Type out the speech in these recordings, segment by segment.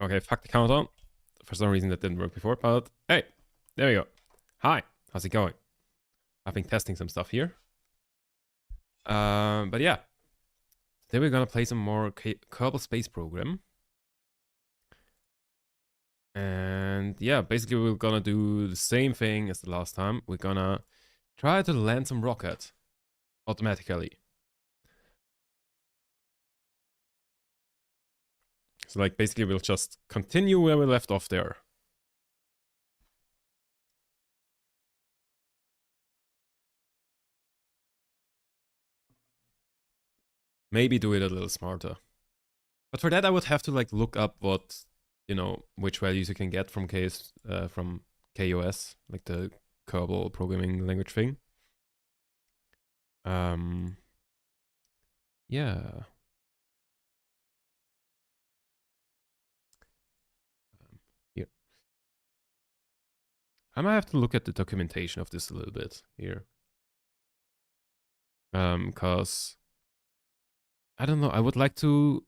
Okay, fuck the counter. For some reason that didn't work before, but hey, there we go. Hi, how's it going? I've been testing some stuff here. But yeah, today we're gonna play some more Kerbal Space Program. And yeah, basically we're gonna do the same thing as the last time. We're gonna try to land some rocket automatically. So like basically we'll just continue where we left off there. Maybe do it a little smarter. But for that I would have to like look up what, which values you can get from from KOS, like the Kerbal programming language thing. Yeah. Here. I might have to look at the documentation of this a little bit here. Cause I don't know, I would like to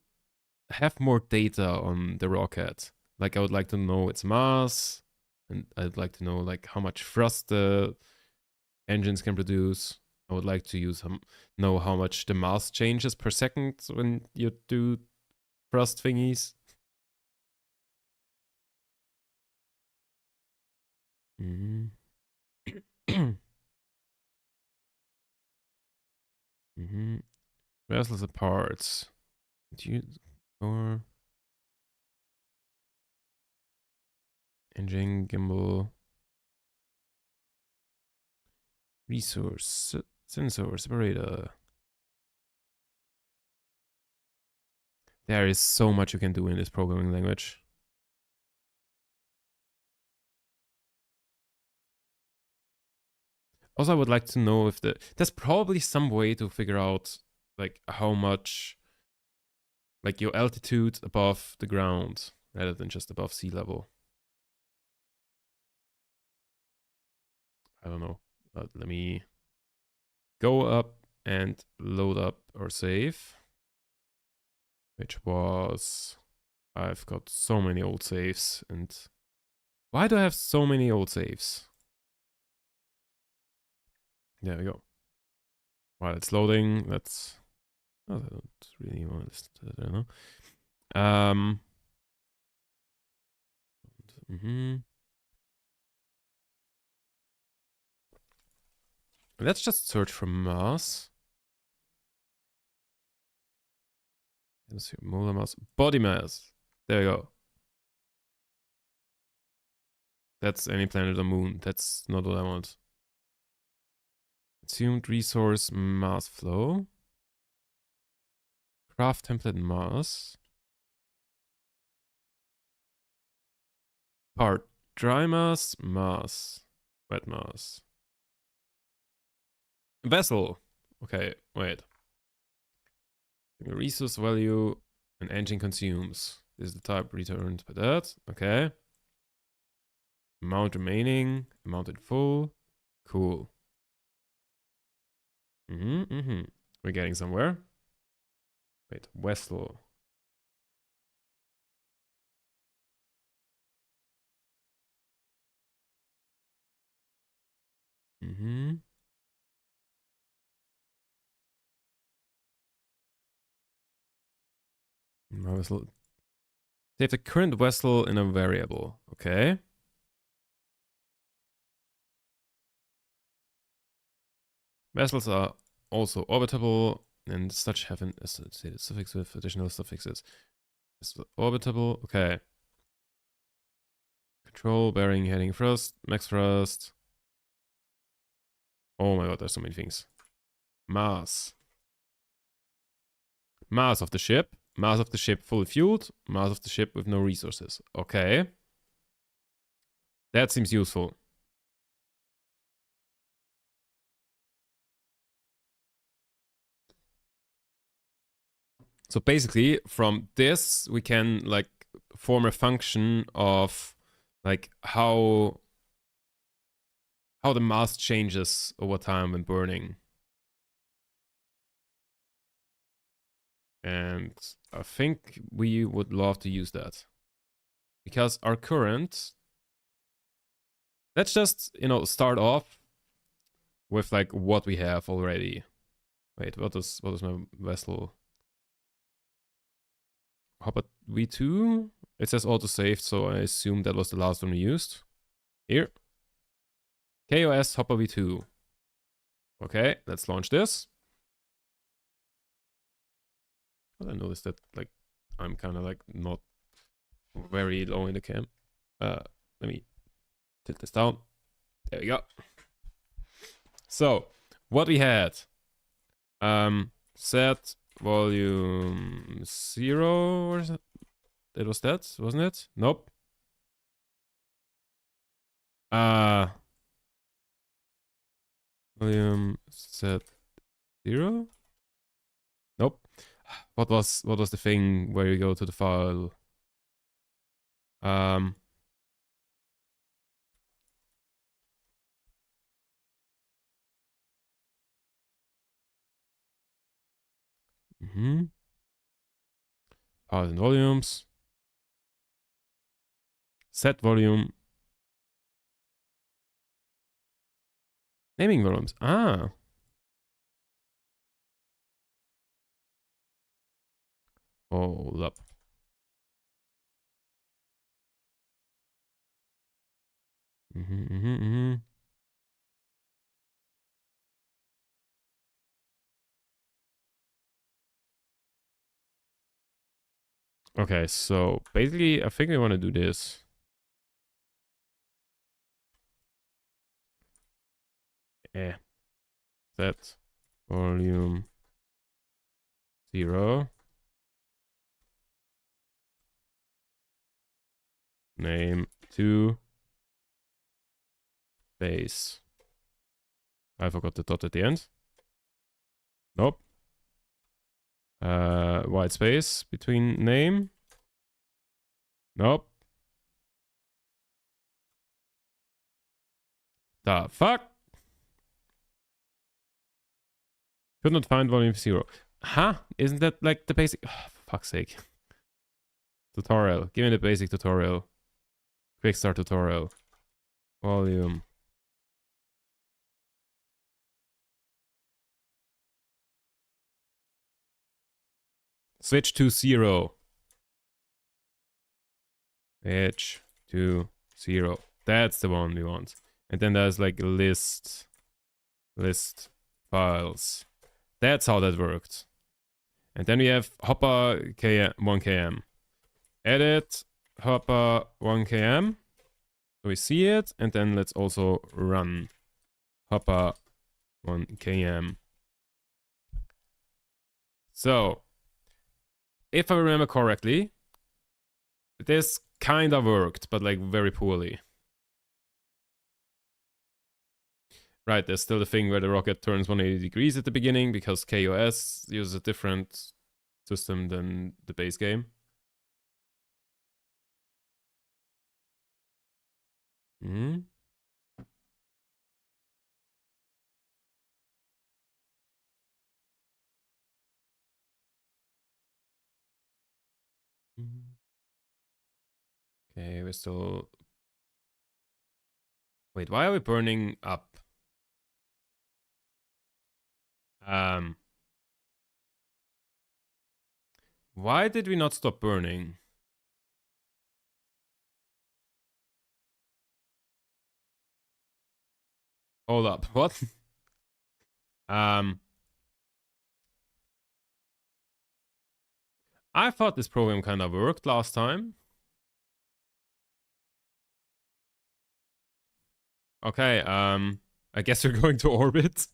have more data on the rocket. Like I would like to know its mass, and I'd like to know like how much thrust the engines can produce. I would like to know how much the mass changes per second when you do thrust thingies. Mm-hmm. Mm-hmm. Where's the parts? Do you or engine gimbal resource sensor separator? There is so much you can do in this programming language. Also, I would like to know if there's probably some way to figure out like how much, like your altitude above the ground rather than just above sea level. I don't know. Let me go up and load up our save, which was, I've got so many old saves. And why do I have so many old saves? There we go. While it's loading, let's, oh, I don't really want to listen to that, I don't know. Let's just search for mass. Molar mass, body mass. There we go. That's any planet or moon. That's not what I want. Assumed resource mass flow. Craft template mass. Part dry mass, mass, wet mass. Vessel. Okay, wait. Resource value an engine consumes. This is the type returned by that. Okay. Amount remaining. Amount in full. Cool. We're getting somewhere. Wait, vessel. Vessel. Save the current vessel in a variable. Okay. Vessels are also orbitable and such have an associated suffix with additional suffixes. Orbitable. Okay. Control, bearing, heading thrust, max thrust. Oh my god, there's so many things. Mass. Mass of the ship. Mass of the ship fully fueled. Mass of the ship with no resources. Okay. That seems useful. So basically, from this, we can like form a function of like how the mass changes over time when burning. And I think we would love to use that. because our current, let's just, start off with like what we have already. Wait, what is my vessel? Hopper V2? It says auto-saved, so I assume that was the last one we used. Here. KOS Hopper V2. Okay, let's launch this. Well, I noticed that like I'm kind of like not very low in the cam. Let me tilt this down. There we go. So what we had, set volume 0 or it was that, wasn't it? Nope. Volume set 0. Nope. What was the thing where you go to the file? Files and volumes. Set volume. Naming volumes. Ah. Hold up. Okay, so basically, I think we want to do this. Set volume 0. Name 2. Base. I forgot the dot at the end. Nope. White space between name. Nope. The fuck? Could not find volume 0. Huh? Isn't that like the basic? Oh, for fuck's sake. Tutorial. Give me the basic tutorial. Quick start tutorial. Volume. Switch to 0. Switch to 0. That's the one we want. And then there's like a list files. That's how that worked. And then we have Hopper 1km. Edit Hopper 1km. So we see it. And then let's also run Hopper 1km. So, if I remember correctly, this kind of worked, but like very poorly. Right, there's still the thing where the rocket turns 180 degrees at the beginning because KOS uses a different system than the base game. Okay, we're still... Wait, why are we burning up? Why did we not stop burning? Hold up, what? I thought this program kind of worked last time. Okay, I guess we're going to orbit.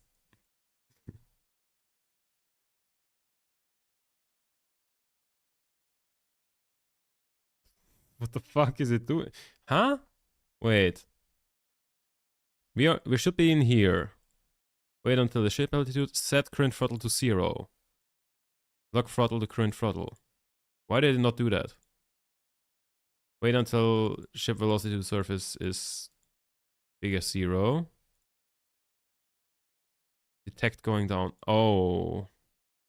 What the fuck is it doing? Huh? Wait. We should be in here. Wait until the ship altitude. Set current throttle to 0. Lock throttle to current throttle. Why did it not do that? Wait until ship velocity to surface is bigger 0. Detect going down. Oh.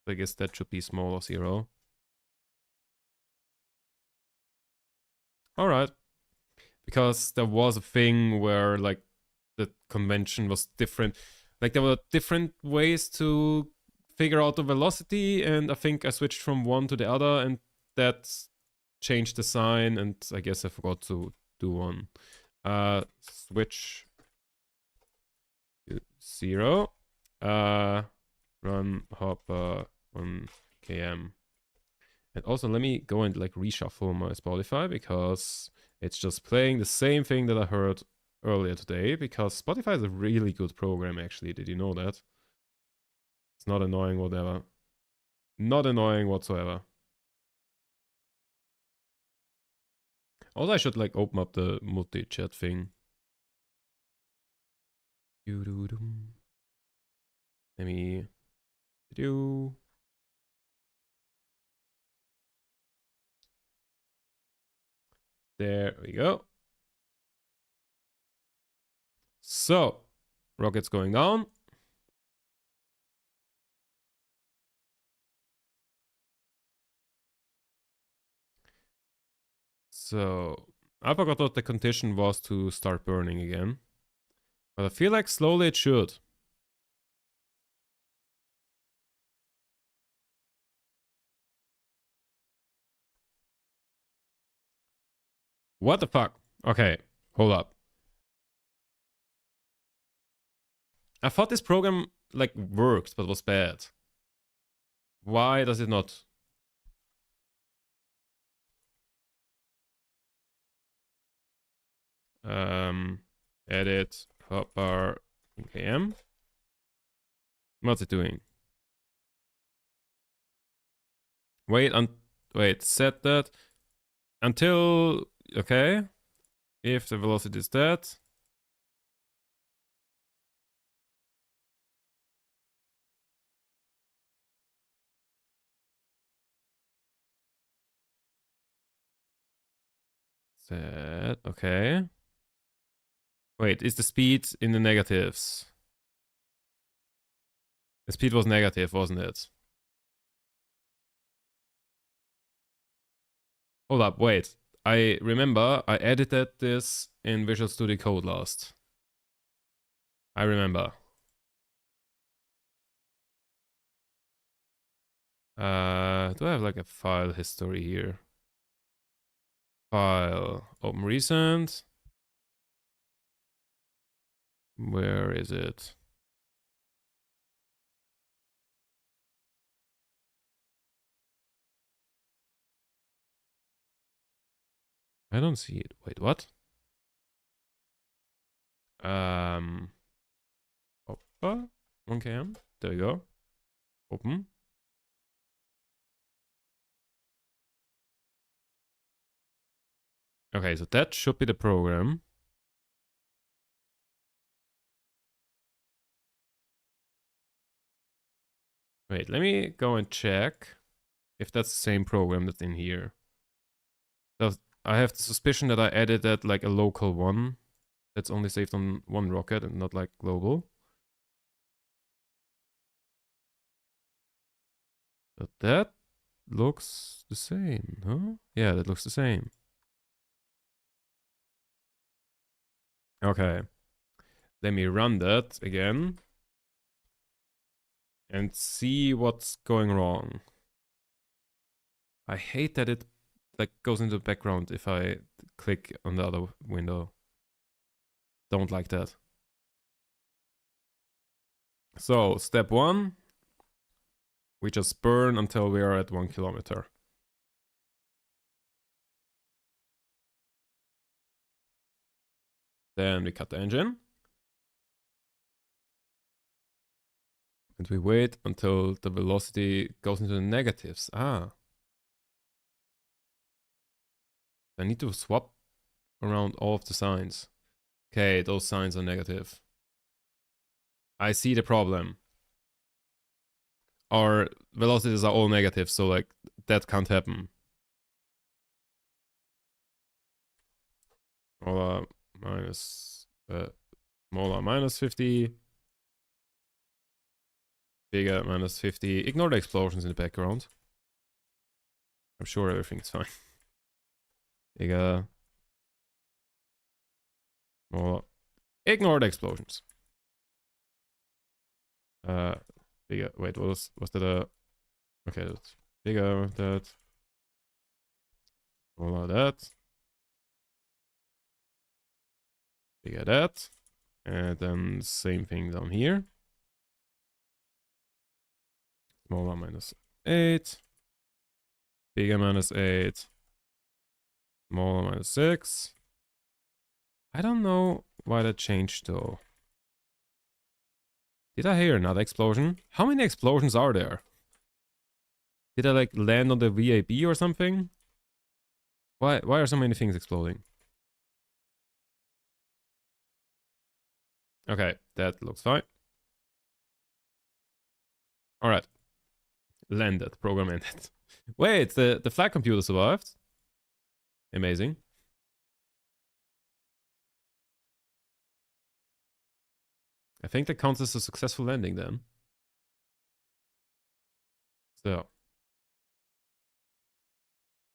I guess that should be smaller 0. All right. Because there was a thing where like the convention was different. Like there were different ways to figure out the velocity, and I think I switched from one to the other, and that changed the sign, and I guess I forgot to do one. Switch to 0. Run hopper 1 km. And also let me go and like reshuffle my Spotify, because it's just playing the same thing that I heard earlier today, because Spotify is a really good program actually. Did you know that? It's not annoying whatever. Not annoying whatsoever. Also, I should like open up the multi-chat thing. Let me do. There we go. So, rocket's going down. So, I forgot what the condition was to start burning again. But I feel like slowly it should. What the fuck? Okay, hold up. I thought this program like worked, but was bad. Why does it not? Edit hotbar km. What's it doing? Wait, set that until, okay. If the velocity is that. Set, okay. Wait, is the speed in the negatives? The speed was negative, wasn't it? Hold up, wait. I remember I edited this in Visual Studio Code last. I remember. Do I have like a file history here? File, open recent. Where is it? I don't see it. Wait, what? Oppa, 1 km. There you go. Open. Okay, so that should be the program. Wait, let me go and check if that's the same program that's in here. I have the suspicion that I edited like a local one that's only saved on one rocket and not like global. But that looks the same, huh? Yeah, that looks the same. Okay. Let me run that again and see what's going wrong. I hate that it like goes into the background if I click on the other window. Don't like that. So, step 1. We just burn until we are at 1 kilometer. Then we cut the engine. And we wait until the velocity goes into the negatives. Ah. I need to swap around all of the signs. Okay, those signs are negative. I see the problem. Our velocities are all negative, so like that can't happen. Molar minus molar minus 50. Bigger minus 50. Ignore the explosions in the background. I'm sure everything's fine. Bigger Smaller. Ignore the explosions. Bigger. Wait, was that a... Okay, that's bigger, that. Smaller, that. Bigger, that. And then same thing down here. Smaller -8. Bigger -8. Smaller -6. I don't know why that changed though. Did I hear another explosion? How many explosions are there? Did I like land on the VAB or something? Why are so many things exploding? Okay, that looks fine. Alright. Landed. Program ended. Wait, the flight computer survived. Amazing. I think that counts as a successful landing then. So.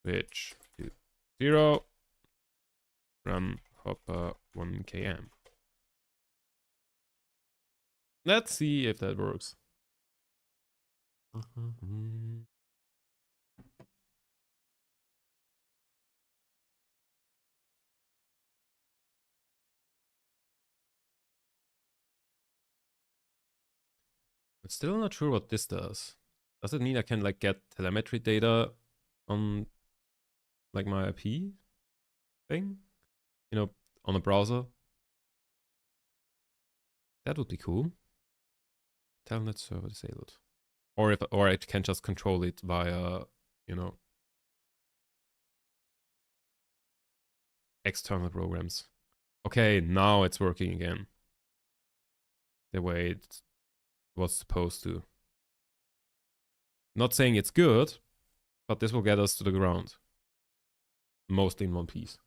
Switch to 0. Run hopper 1 km. Let's see if that works. I'm still not sure what this does. Does it mean I can like get telemetry data on like my IP thing? You know, on a browser? That would be cool. Telnet server disabled. Or I can just control it via, you know, external programs. Okay, now it's working again. The way it was supposed to. Not saying it's good, but this will get us to the ground. Mostly in one piece.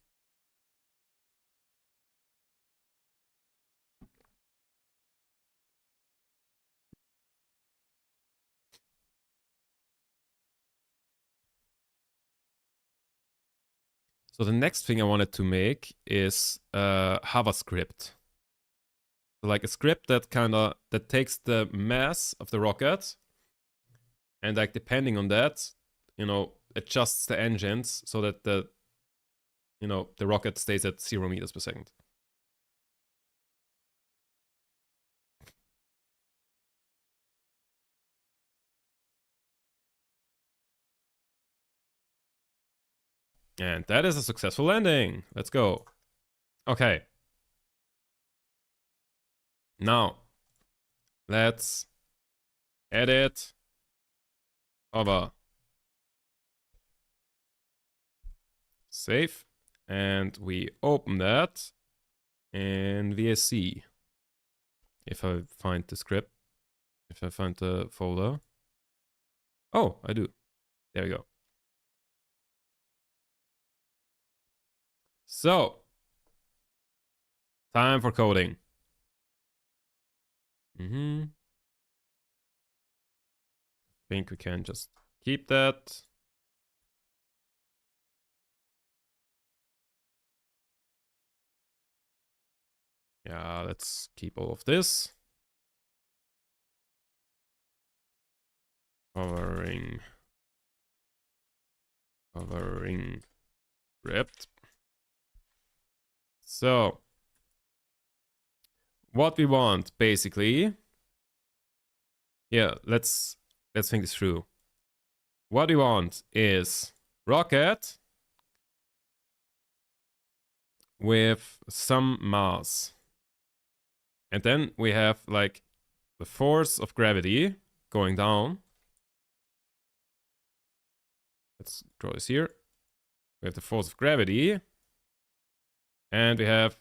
So the next thing I wanted to make is JavaScript. So like a script that that takes the mass of the rocket and like depending on that, you know, adjusts the engines so that the rocket stays at 0 meters per second. And that is a successful landing. Let's go. Okay. Now, let's edit hover. Save. And we open that in VSC. If I find the script. If I find the folder. Oh, I do. There we go. So, time for coding. Think we can just keep that. Yeah, let's keep all of this. Hovering script. So, what we want basically, yeah, let's think this through. What we want is rocket with some mass, and then we have like the force of gravity going down. Let's draw this here. We have the force of gravity, and we have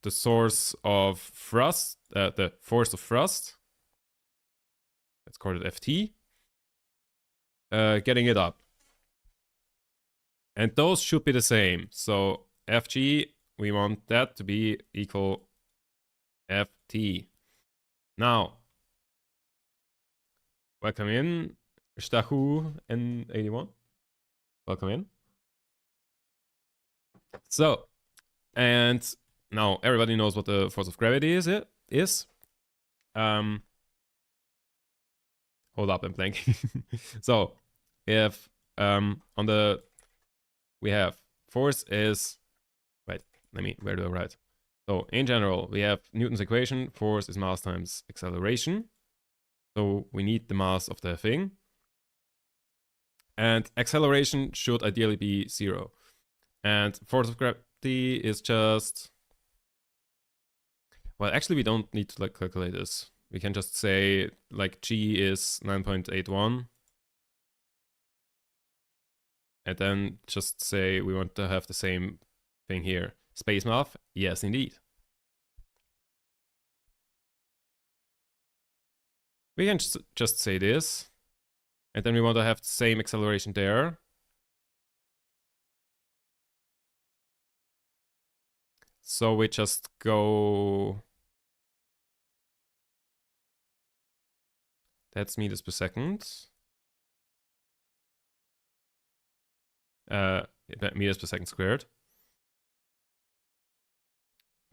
the source of thrust, the force of thrust. Let's call it Ft. Getting it up. And those should be the same. So Fg, we want that to be equal Ft. Now, welcome in, Stachu N81. Welcome in. So, and Now everybody knows what the force of gravity is. Hold up, I'm blanking. So if on the we have force is, wait, where do I write? So in general, we have Newton's equation, force is mass times acceleration. So we need the mass of the thing. And acceleration should ideally be 0. And force of gravity is just, well, actually we don't need to like calculate this. We can just say like G is 9.81. And then just say we want to have the same thing here. Space math? Yes, indeed. We can just say this. And then we want to have the same acceleration there. So we just go... That's meters per second. Meters per second squared.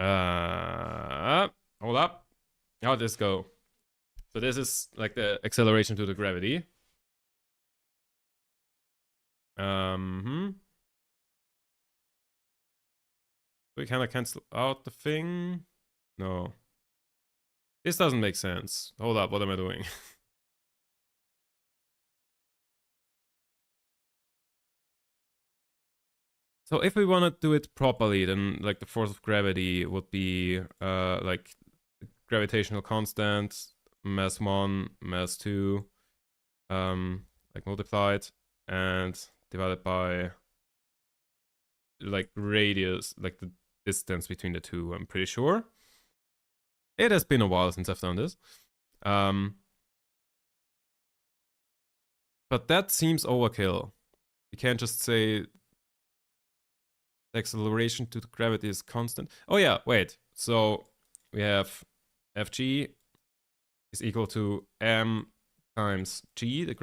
Hold up. How did this go? So this is like the acceleration to the gravity. We kind of cancel out the thing. No. This doesn't make sense. Hold up, what am I doing? So if we want to do it properly, then like the force of gravity would be like gravitational constant, mass 1, mass 2, like multiplied and divided by like radius, like the distance between the two, I'm pretty sure. It has been a while since I've done this. But that seems overkill. You can't just say the acceleration to the gravity is constant. Oh yeah, wait. So we have Fg is equal to m times g, the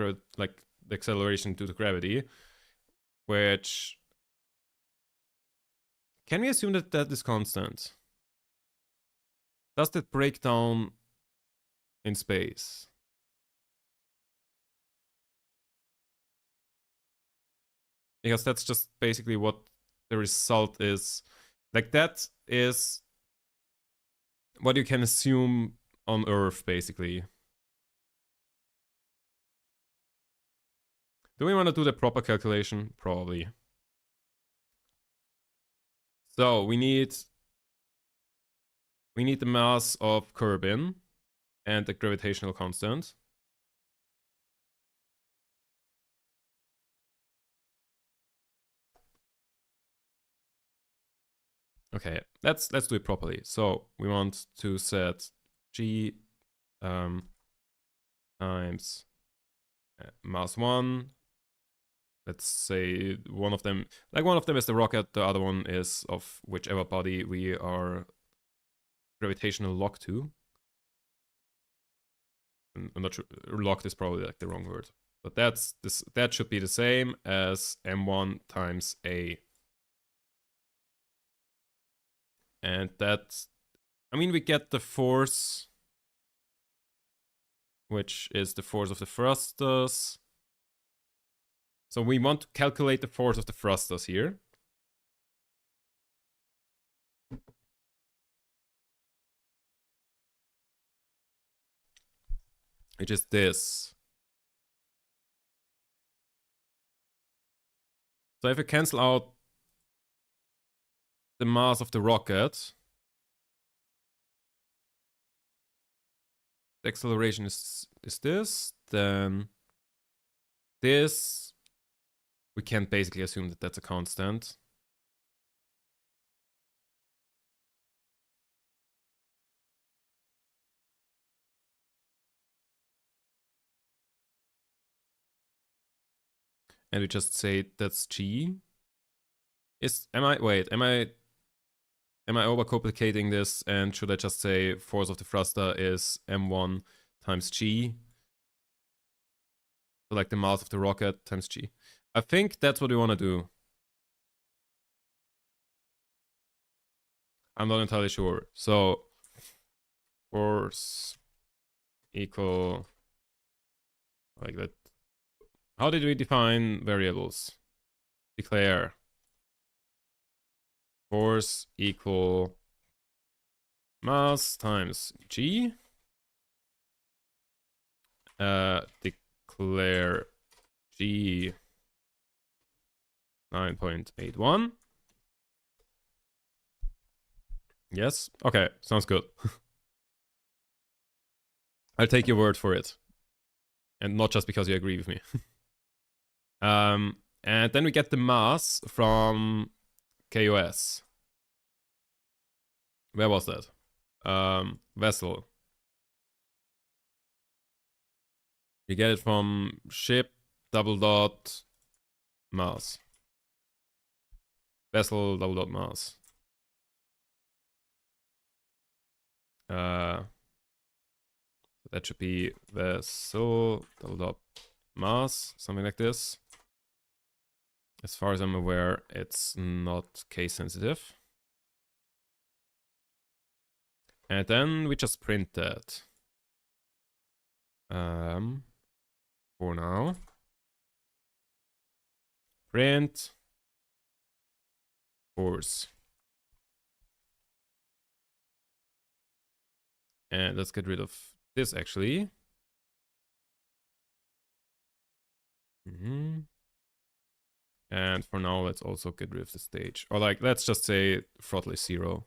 acceleration to the gravity, which... Can we assume that that is constant? Does that break down in space? Because that's just basically what the result is. Like that is what you can assume on Earth, basically. Do we want to do the proper calculation? Probably. So we need the mass of Kerbin and the gravitational constant. Okay, let's do it properly. So we want to set G times mass 1. Let's say one of them is the rocket, the other one is of whichever body we are gravitational locked to. I'm not sure, locked is probably like the wrong word. But that should be the same as m1 times a. And that, I mean, we get the force, which is the force of the thrusters. So we want to calculate the force of the thrusters here. Which is this. So if we cancel out the mass of the rocket, the acceleration is this, then this, we can basically assume that that's a constant. And we just say that's G. Am I overcomplicating this, and should I just say force of the thruster is m1 times G? So like the mass of the rocket times G. I think that's what we want to do. I'm not entirely sure. So force equal like that. How did we define variables? Declare force equal mass times g. Declare g 9.81. Yes. Okay. Sounds good. I'll take your word for it. And not just because you agree with me. And then we get the mass from KOS. Where was that? Vessel. You get it from ship double dot mass. Vessel double dot mass. That should be vessel double dot mass, something like this. As far as I'm aware, it's not case sensitive. And then we just print that. For now. Print force. And let's get rid of this actually. And for now, let's also get rid of the stage. Or like, let's just say throttle is 0.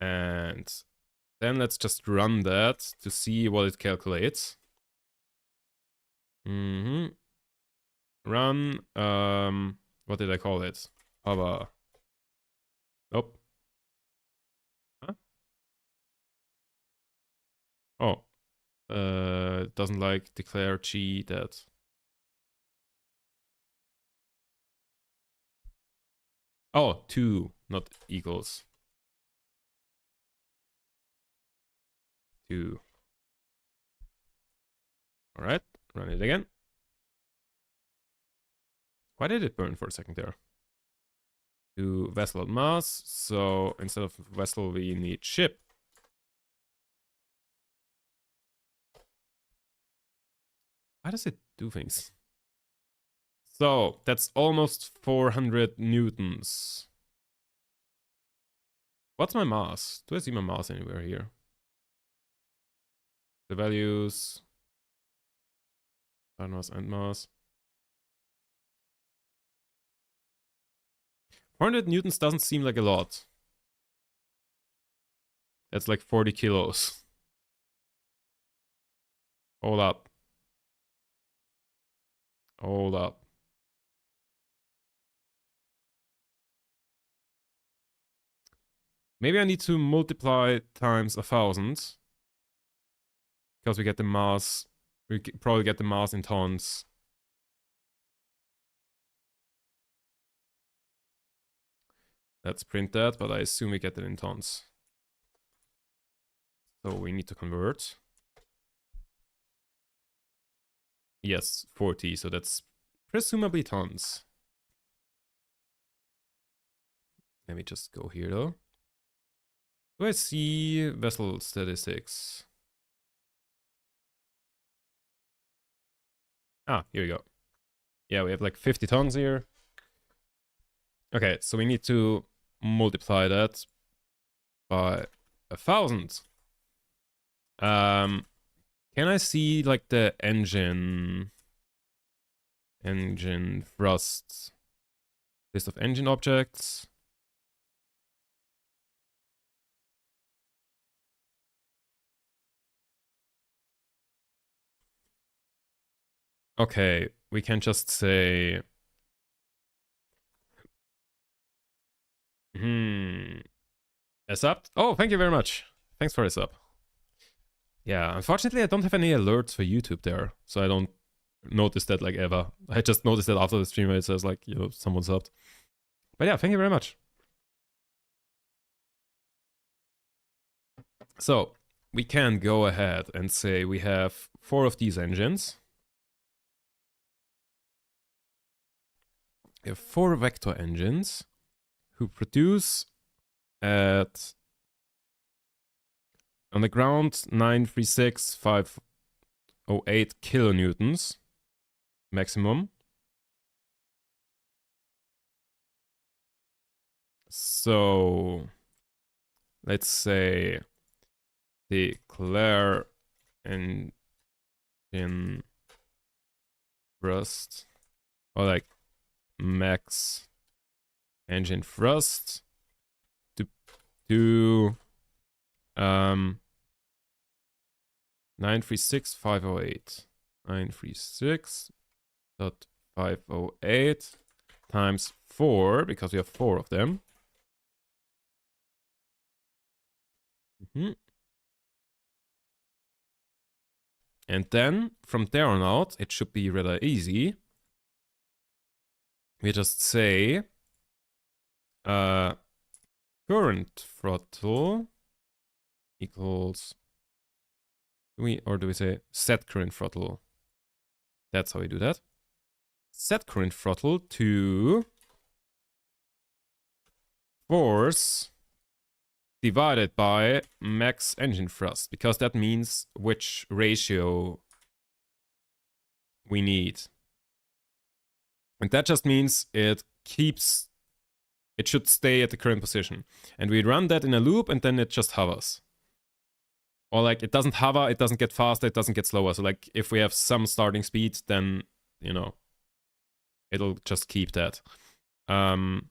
And then let's just run that to see what it calculates. Run, what did I call it? Hover. Nope. Huh? Oh. Doesn't like declare G that. Oh, 2, not equals. 2. All right, run it again. Why did it burn for a second there? To vessel mass, so instead of vessel, we need ship. Why does it do things? So that's almost 400 newtons. What's my mass? Do I see my mass anywhere here? The values. Mass and mass. 400 newtons doesn't seem like a lot. That's like 40 kilos. Hold up. Hold up. Maybe I need to multiply times 1,000. Because we get the mass. We probably get the mass in tons. Let's print that, but I assume we get it in tons. So we need to convert. Yes, 40, so that's presumably tons. Let me just go here though. Do I see vessel statistics? Ah, here we go. Yeah, we have like 50 tons here. Okay, so we need to multiply that by 1,000. Can I see like the engine thrust, list of engine objects? Okay, we can just say S up. Oh, thank you very much. Thanks for this up. Yeah, unfortunately, I don't have any alerts for YouTube there, so I don't notice that like ever. I just noticed that after the stream where it says like, you know, someone subbed. But yeah, thank you very much. So we can go ahead and say we have 4 of these engines. We have 4 vector engines who produce at on the ground 936,508 kilonewtons maximum. So let's say declare engine thrust, or like max engine thrust to 936,508. 936.508 times 4, because we have 4 of them. And then from there on out, it should be rather easy. We just say current throttle equals, do we say set current throttle? That's how we do that. Set current throttle to force divided by max engine thrust, because that means which ratio we need. And that just means it should stay at the current position. And we run that in a loop, and then it just hovers. Or like, it doesn't hover, it doesn't get faster, it doesn't get slower. So like, if we have some starting speed, then, you know, it'll just keep that. And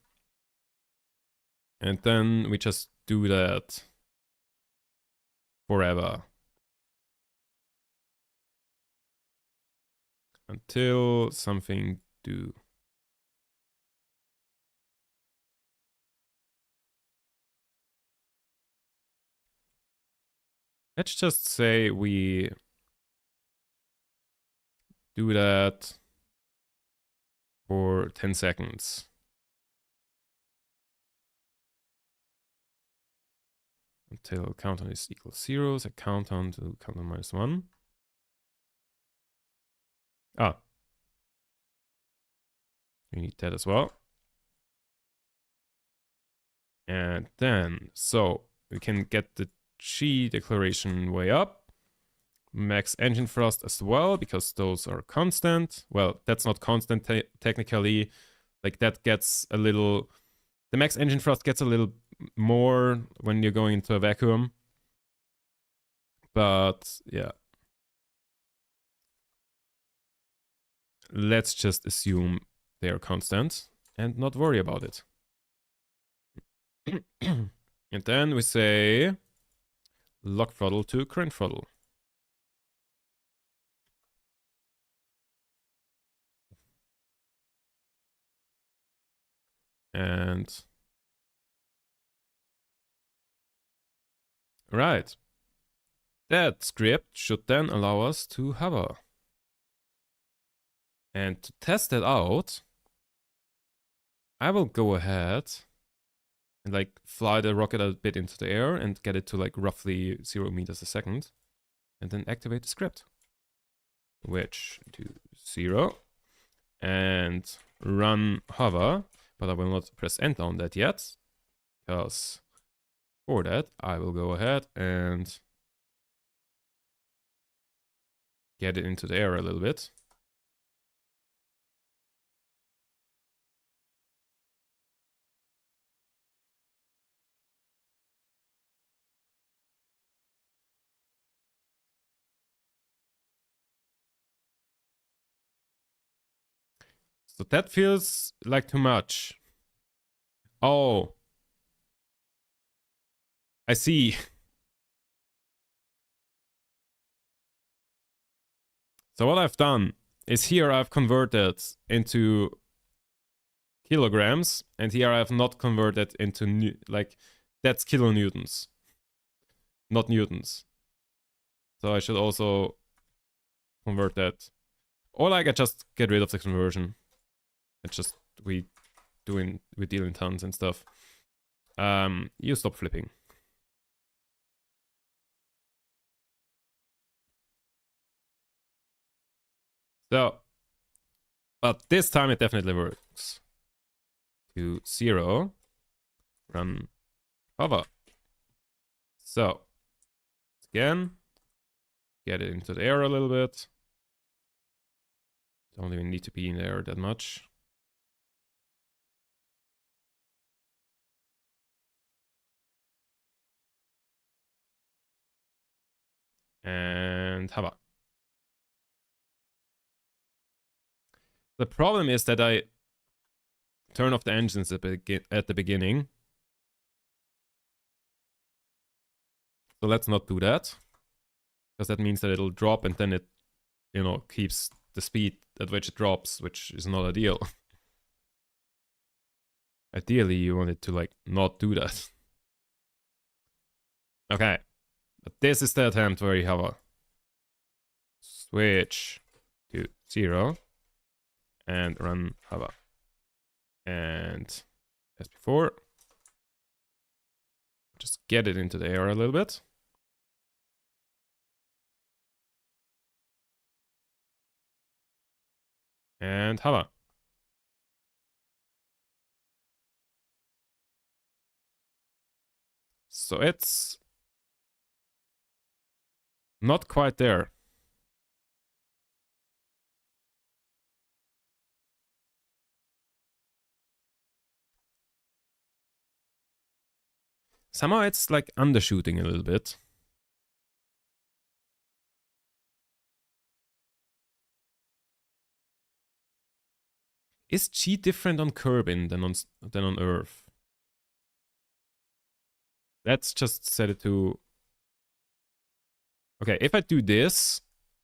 then we just do that forever. Until something do. Let's just say we do that for 10 seconds. Until countdown is equal 0, so countdown to countdown minus 1. Ah. We need that as well. And then, so we can get the G declaration way up. Max engine thrust as well, because those are constant. Well, that's not constant technically. Like, that gets a little... The max engine thrust gets a little more when you're going into a vacuum. But, yeah. Let's just assume they are constant and not worry about it. And then we say lock throttle to current throttle. And right. That script should then allow us to hover. And to test it out, I will go ahead and like fly the rocket a bit into the air and get it to like roughly 0 meters a second. And then activate the script. Which to 0. And run hover. But I will not press enter on that yet. Because for that, I will go ahead and get it into the air a little bit. So that feels like too much. Oh. I see. So what I've done is here I've converted into kilograms, and here I have not converted into like, that's kilonewtons, not newtons. So I should also convert that. Or like I just get rid of the conversion. It's just we deal in tons and stuff. You stop flipping. So, but this time it definitely works. To 0. run hover. So again, get it into the air a little bit. Don't even need to be in the air that much. And hover. The problem is that I turn off the engines at the beginning. So let's not do that. Because that means that it'll drop and then it, you know, keeps the speed at which it drops, which is not ideal. Ideally, you want it to, like, not do that. Okay. But this is the attempt where you hover. Switch to 0. And run hover. And as before, just get it into the air a little bit. And hover. So it's not quite there. Somehow it's like undershooting a little bit. Is G different on Kerbin than on Earth? Let's just set it to... Okay, if I do this,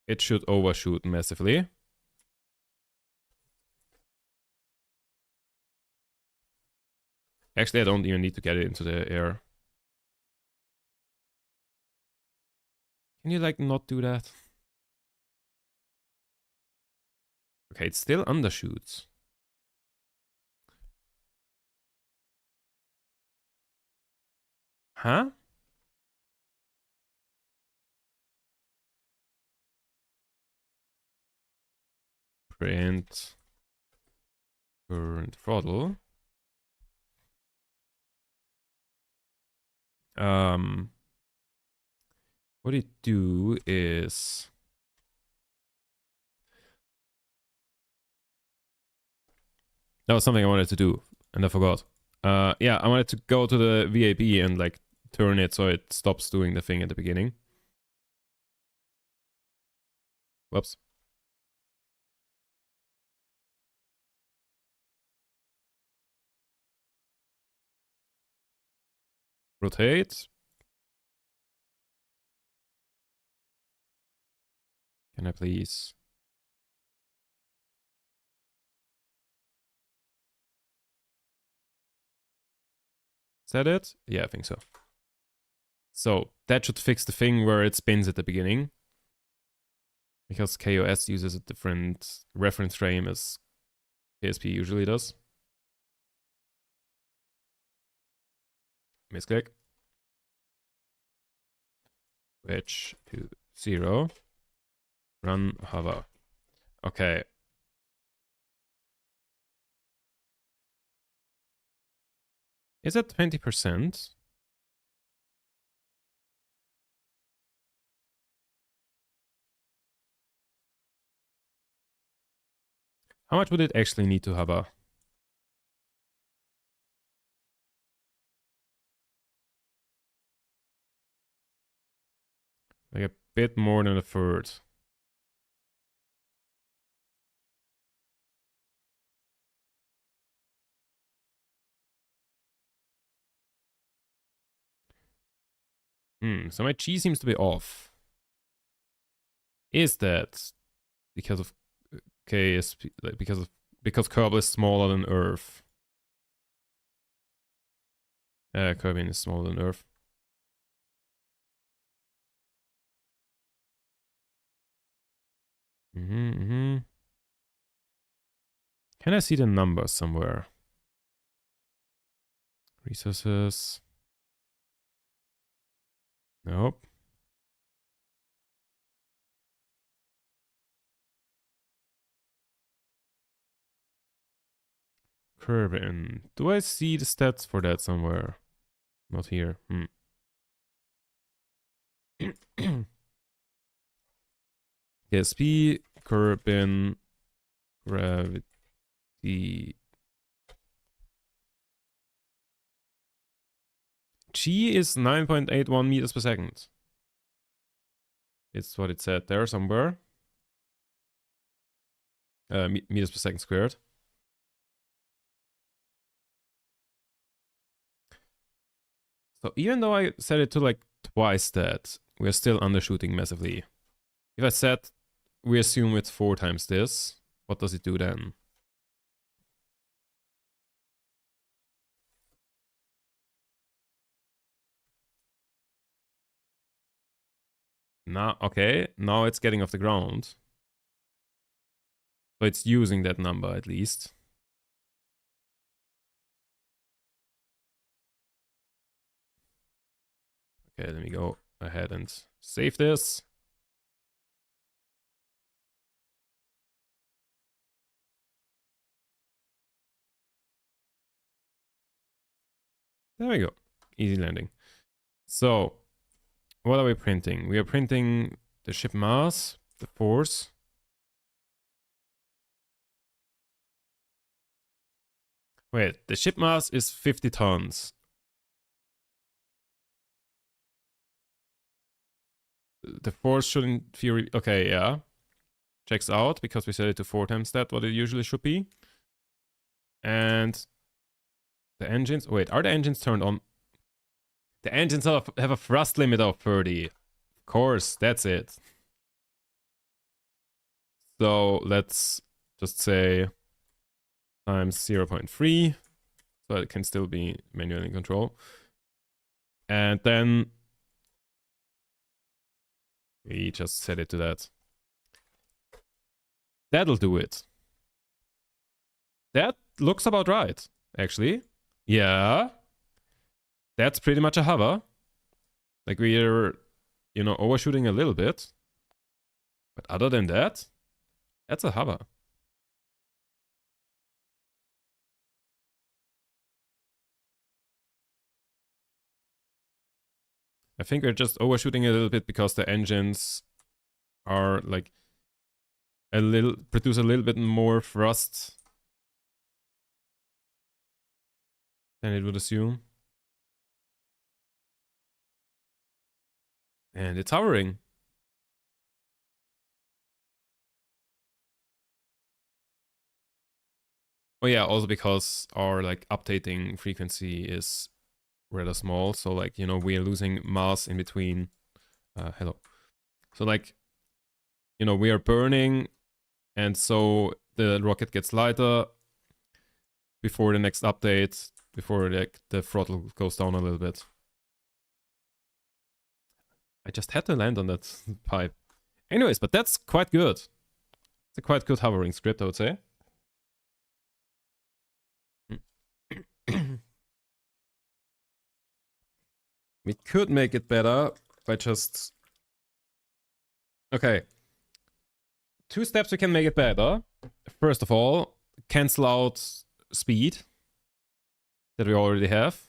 it should overshoot massively. Actually, I don't even need to get it into the air. Can you, like, not do that? Okay, it still undershoots. Huh? Print current throttle. What it do is... That was something I wanted to do, and I forgot. Yeah, I wanted to go to the VAB and, like, turn it so it stops doing the thing at the beginning. Whoops. Rotate. Can I please... Is that it? Yeah, I think so. So that should fix the thing where it spins at the beginning. Because KOS uses a different reference frame as KSP usually does. Misclick. Switch to 0. Run hover. Okay. Is that 20%? How much would it actually need to hover? Like a bit more than a third. So my G seems to be off. Is that because of KSP, like because Kerbal is smaller than Earth? Kerbin is smaller than Earth. Can I see the numbers somewhere? Resources. Nope. Kerbin. Do I see the stats for that somewhere? Not here. KSP, Kerbin, gravity. G is 9.81 meters per second. It's what it said there somewhere. Meters per second squared. So even though I set it to like twice that, we're still undershooting massively. If I set, we assume it's 4 times this, what does it do then? Now, okay, now it's getting off the ground. So it's using that number at least. Okay, let me go ahead and save this. There we go. Easy landing. So, what are we printing? We are printing the ship mass, the force. Wait, the ship mass is 50 tons. The force should in theory... Okay, yeah. Checks out, because we set it to 4 times that, what it usually should be. And the engines... Wait, are the engines turned on? The engines have a thrust limit of 30. Of course, that's it. So let's just say times 0.3. So it can still be manually in control. And then we just set it to that. That'll do it. That looks about right, actually. Yeah. That's pretty much a hover. Like we're, you know, overshooting a little bit. But other than that, that's a hover. I think we're just overshooting a little bit because the engines are like produce a little bit more thrust than it would assume. And it's hovering. Oh yeah, also because our like updating frequency is rather small, so like, you know, we are losing mass in between. Hello. So like, you know, we are burning, and so the rocket gets lighter before the next update, before like the throttle goes down a little bit. I just had to land on that pipe. Anyways, but that's quite good. It's a quite good hovering script, I would say. We could make it better by just... Okay. 2 steps we can make it better. First of all, cancel out speed that we already have.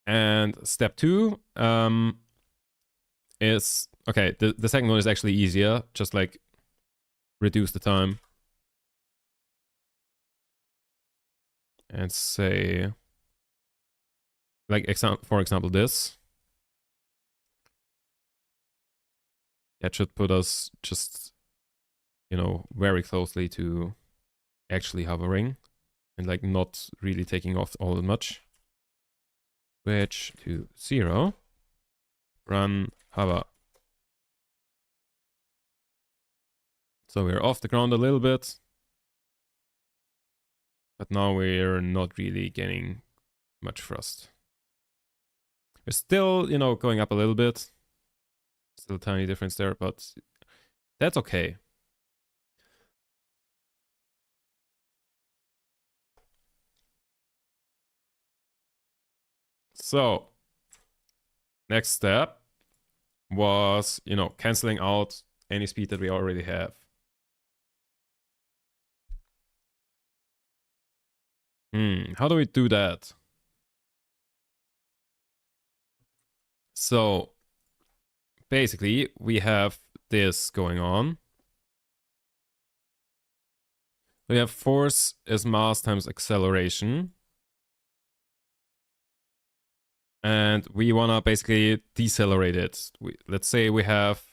And step 2 is... Okay, the second one is actually easier. Just like reduce the time. And say... Like, for example, this. That should put us just, you know, very closely to actually hovering. And like not really taking off all that much. Switch to 0. Run hover. So we're off the ground a little bit. But now we're not really gaining much thrust. We're still, you know, going up a little bit. Still a tiny difference there, but that's okay. So, next step was, you know, canceling out any speed that we already have. How do we do that? So basically, we have this going on. We have force is mass times acceleration. And we want to basically decelerate it. Let's say we have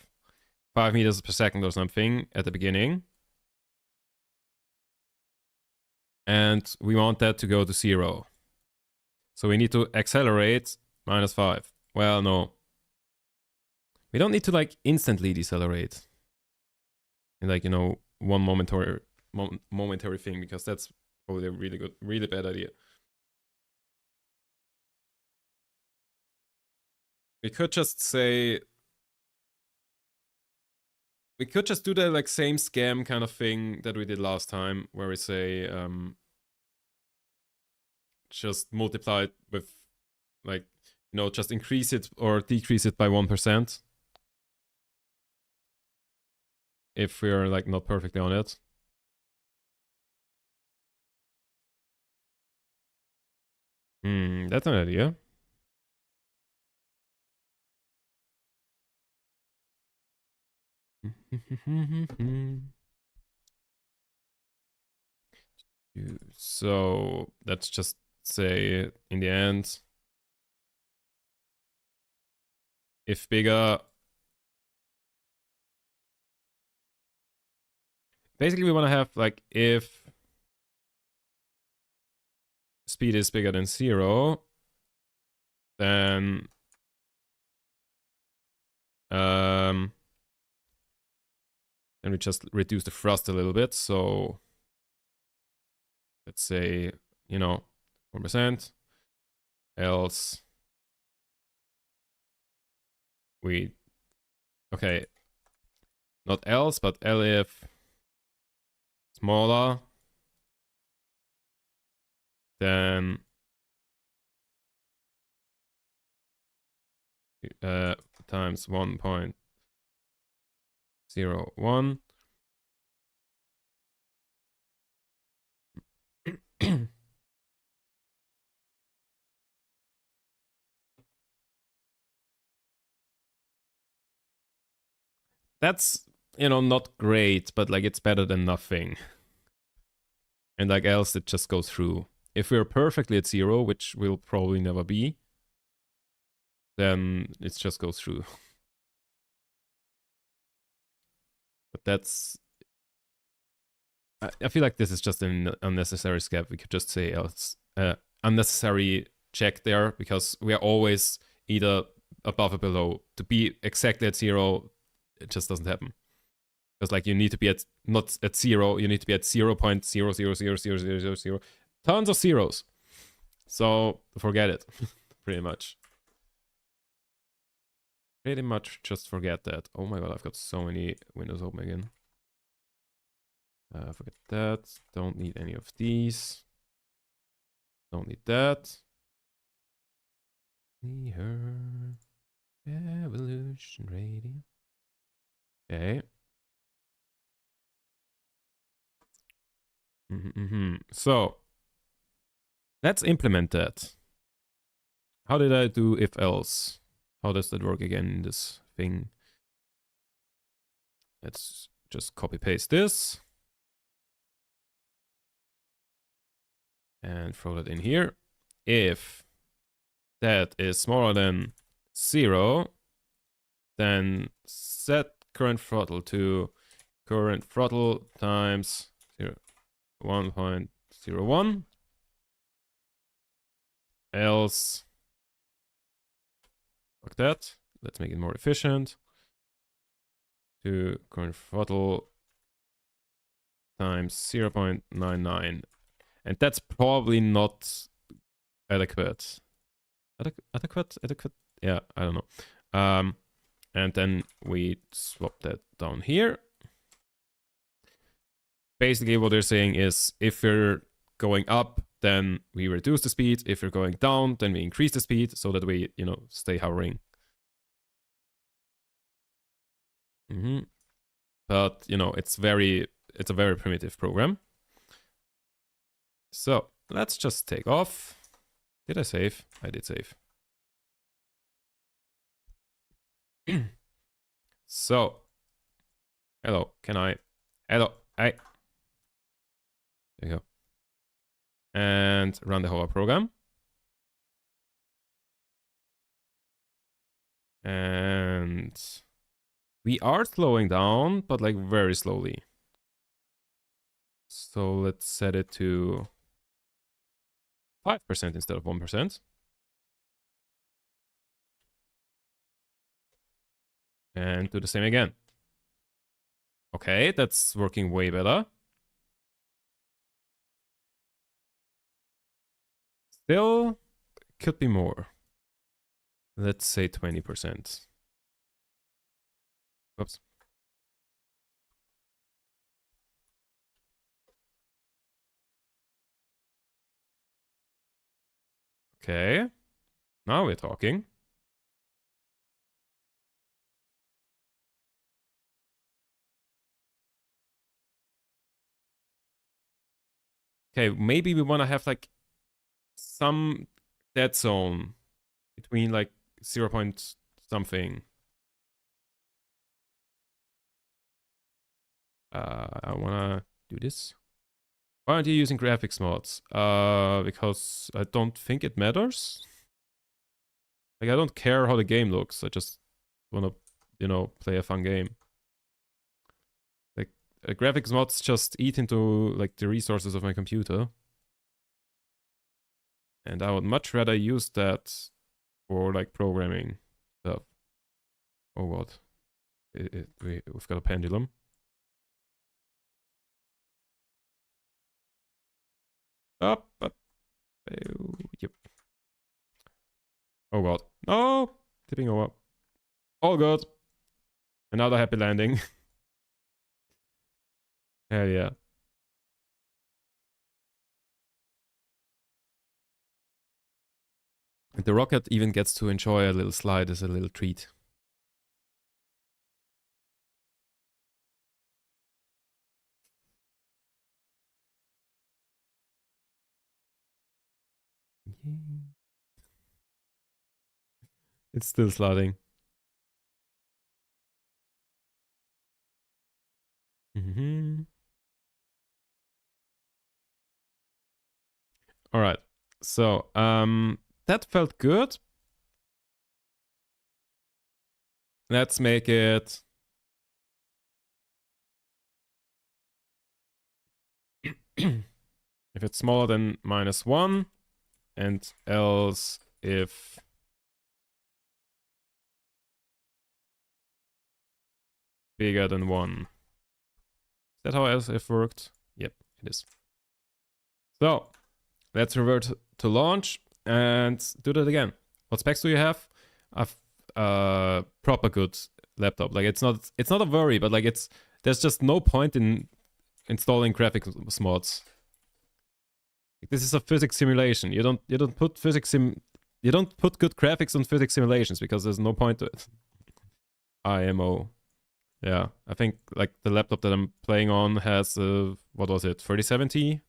5 meters per second or something at the beginning. And we want that to go to 0. So we need to accelerate -5. Well, no. We don't need to like instantly decelerate. And like, you know, one momentary thing, because that's probably a really bad idea. We could just say, we could just do the like same scam kind of thing that we did last time, where we say just multiply it with like, you know, just increase it or decrease it by 1% if we're like not perfectly on it. That's an idea. So let's just say in the end, if bigger, basically we want to have like if speed is bigger than 0, then we just reduce the thrust a little bit. So let's say, you know, 4%. Else we, okay, not else, but if smaller, then times 1.01. That's, you know, not great, but like it's better than nothing. And like else it just goes through. If we're perfectly at 0, which we'll probably never be, then it just goes through. But that's, I feel like this is just an unnecessary step. We could just say else unnecessary check there, because we are always either above or below. To be exactly at 0, it just doesn't happen. Because like you need to be at not at 0, you need to be at 0.000000. Tons of zeros. So forget it. Pretty much. Pretty much just forget that. Oh my god, I've got so many windows open again. Forget that. Don't need any of these. Don't need that. See her. Evolution Radio. Okay. So let's implement that. How did I do if else? How does that work again in this thing? Let's just copy paste this. And throw that in here. If that is smaller than 0, then set current throttle to current throttle times 1.01. Else, like that. Let's make it more efficient. To current throttle times 0.99. And that's probably not adequate. Adequate? Yeah, I don't know. And then we swap that down here. Basically, what they're saying is if we're going up, then we reduce the speed. If we're going down, then we increase the speed so that we, you know, stay hovering. But, you know, it's a very primitive program. So let's just take off. Did I save? I did save. So, hello, can I? Hello, hi. There you go. And run the hover program. And we are slowing down, but like very slowly. So let's set it to 5% instead of 1%. And do the same again. Okay, that's working way better. Still, could be more. Let's say 20%. Oops. Okay, now we're talking. Okay, maybe we want to have like some dead zone between like 0 point something. I want to do this. Why aren't you using graphics mods? Because I don't think it matters. Like, I don't care how the game looks. I just want to, you know, play a fun game. Like, graphics mods just eat into, like, the resources of my computer. And I would much rather use that for, like, programming stuff. Oh, what? We've got a pendulum. Up. Yep. Oh, God. No! Tipping over. All good. Another happy landing. Hell yeah. The rocket even gets to enjoy a little slide as a little treat. It's still sliding. All right. So, that felt good. Let's make it if it's smaller than -1, and else if bigger than 1. Is that how else if worked? Yep, it is. So, let's revert to launch and do that again. What specs do you have? I've proper good laptop. Like it's not a worry, but like there's just no point in installing graphics mods. This is a physics simulation. You don't put you don't put good graphics on physics simulations because there's no point to it. IMO. Yeah, I think like the laptop that I'm playing on has what was it, 3070?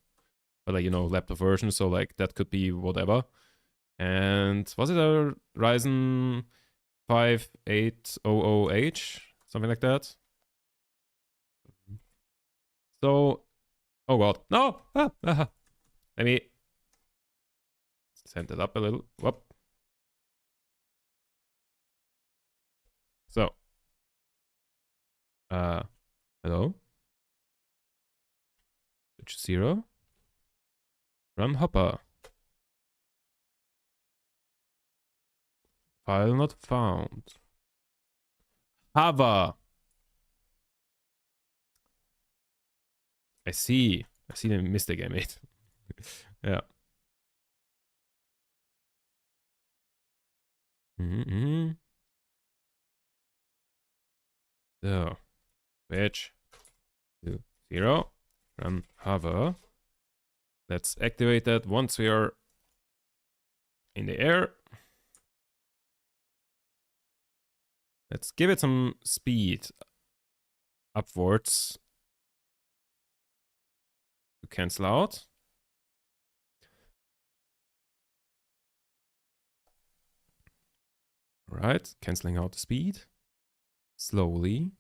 But like, you know, laptop version, so like that could be whatever. And was it a Ryzen 5800H? Something like that. So, oh god, no! Let me send it up a little. Whoop. So, hello? Switch 0. Run Hopper. File not found. Hover. I see the mistake I made. Yeah. So, switch to 0. Run hover. Let's activate that once we are in the air. Let's give it some speed upwards to cancel out. All right, canceling out the speed. Slowly.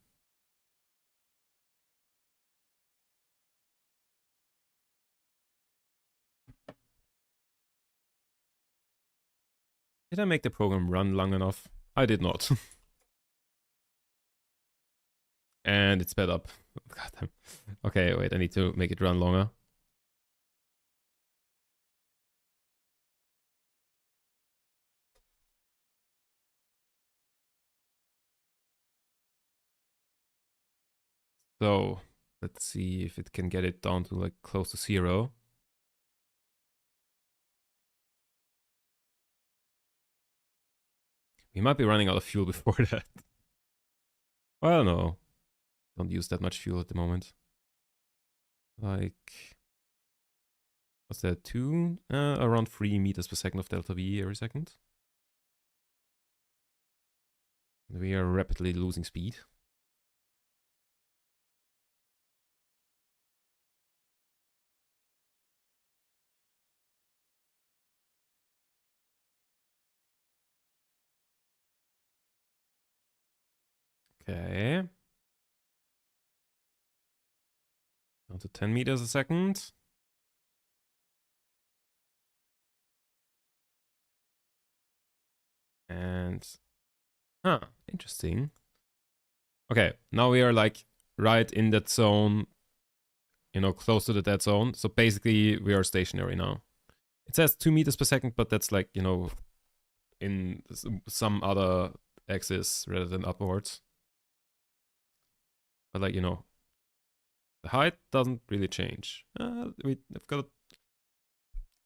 Did I make the program run long enough? I did not. And it's sped up. God damn. Okay, wait, I need to make it run longer. So let's see if it can get it down to like close to 0. We might be running out of fuel before that. Well, no. Don't use that much fuel at the moment. Like, what's that? Around 3 meters per second of delta V every second. We are rapidly losing speed. Okay. Down to 10 meters a second. And, interesting. Okay, now we are like right in that zone, you know, close to the dead zone. So basically we are stationary now. It says 2 meters per second, but that's like, you know, in some other axis rather than upwards. But like, you know, the height doesn't really change. We've got a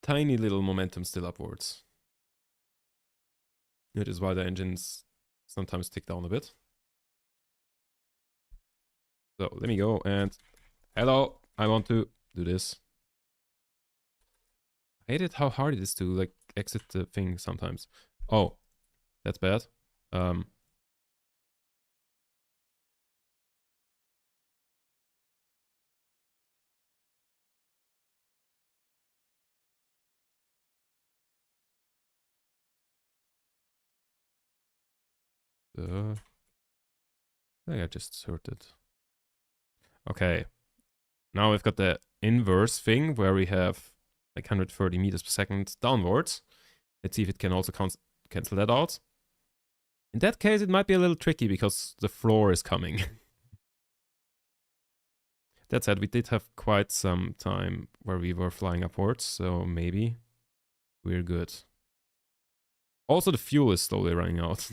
tiny little momentum still upwards. That is why the engines sometimes tick down a bit. So let me go and hello, I want to do this. I hate it how hard it is to like exit the thing sometimes. Oh, that's bad. I think I just sorted. Okay. Now we've got the inverse thing where we have like 130 meters per second downwards. Let's see if it can also cancel that out. In that case, it might be a little tricky because the floor is coming. That said, we did have quite some time where we were flying upwards, so maybe we're good. Also, the fuel is slowly running out.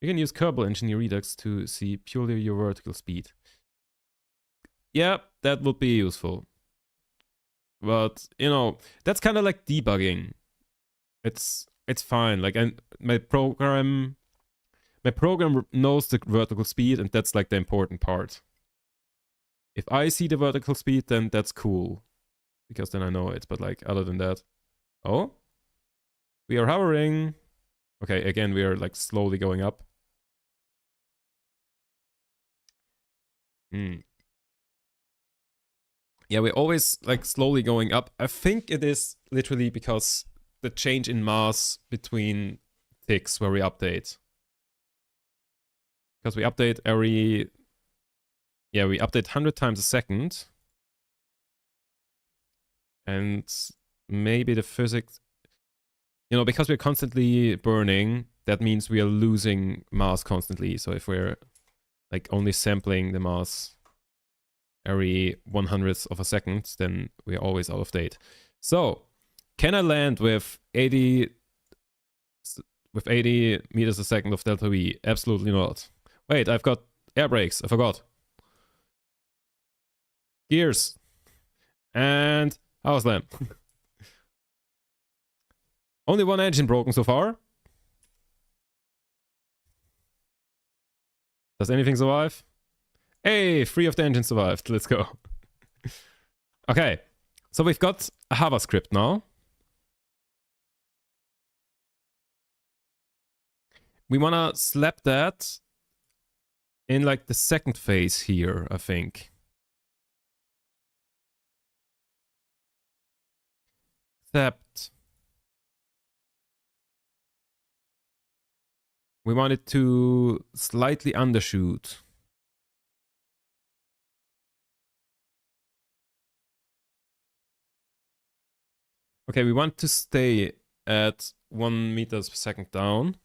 You can use Kerbal Engineer Redux to see purely your vertical speed. Yeah, that would be useful. But, you know, that's kind of like debugging. It's fine. Like, and my program knows the vertical speed, and that's like the important part. If I see the vertical speed, then that's cool, because then I know it. But like, other than that, oh, we are hovering. Okay, again, we are like slowly going up. Yeah, we're always like slowly going up. I think it is literally because the change in mass between ticks where we update. Because we update we update 100 times a second. And maybe the physics, you know, because we're constantly burning, that means we are losing mass constantly. So if we're like only sampling the mass every 100th of a second, then we're always out of date. So, can I land with 80 meters a second of delta V? Absolutely not. Wait, I've got air brakes. I forgot. Gears. And house slam. Only one engine broken so far. Does anything survive? Hey, 3 of the engines survived. Let's go. Okay, so we've got a JavaScript now. We want to slap that in like the second phase here, I think. Except We want it to slightly undershoot. Okay, we want to stay at 1 meters per second down.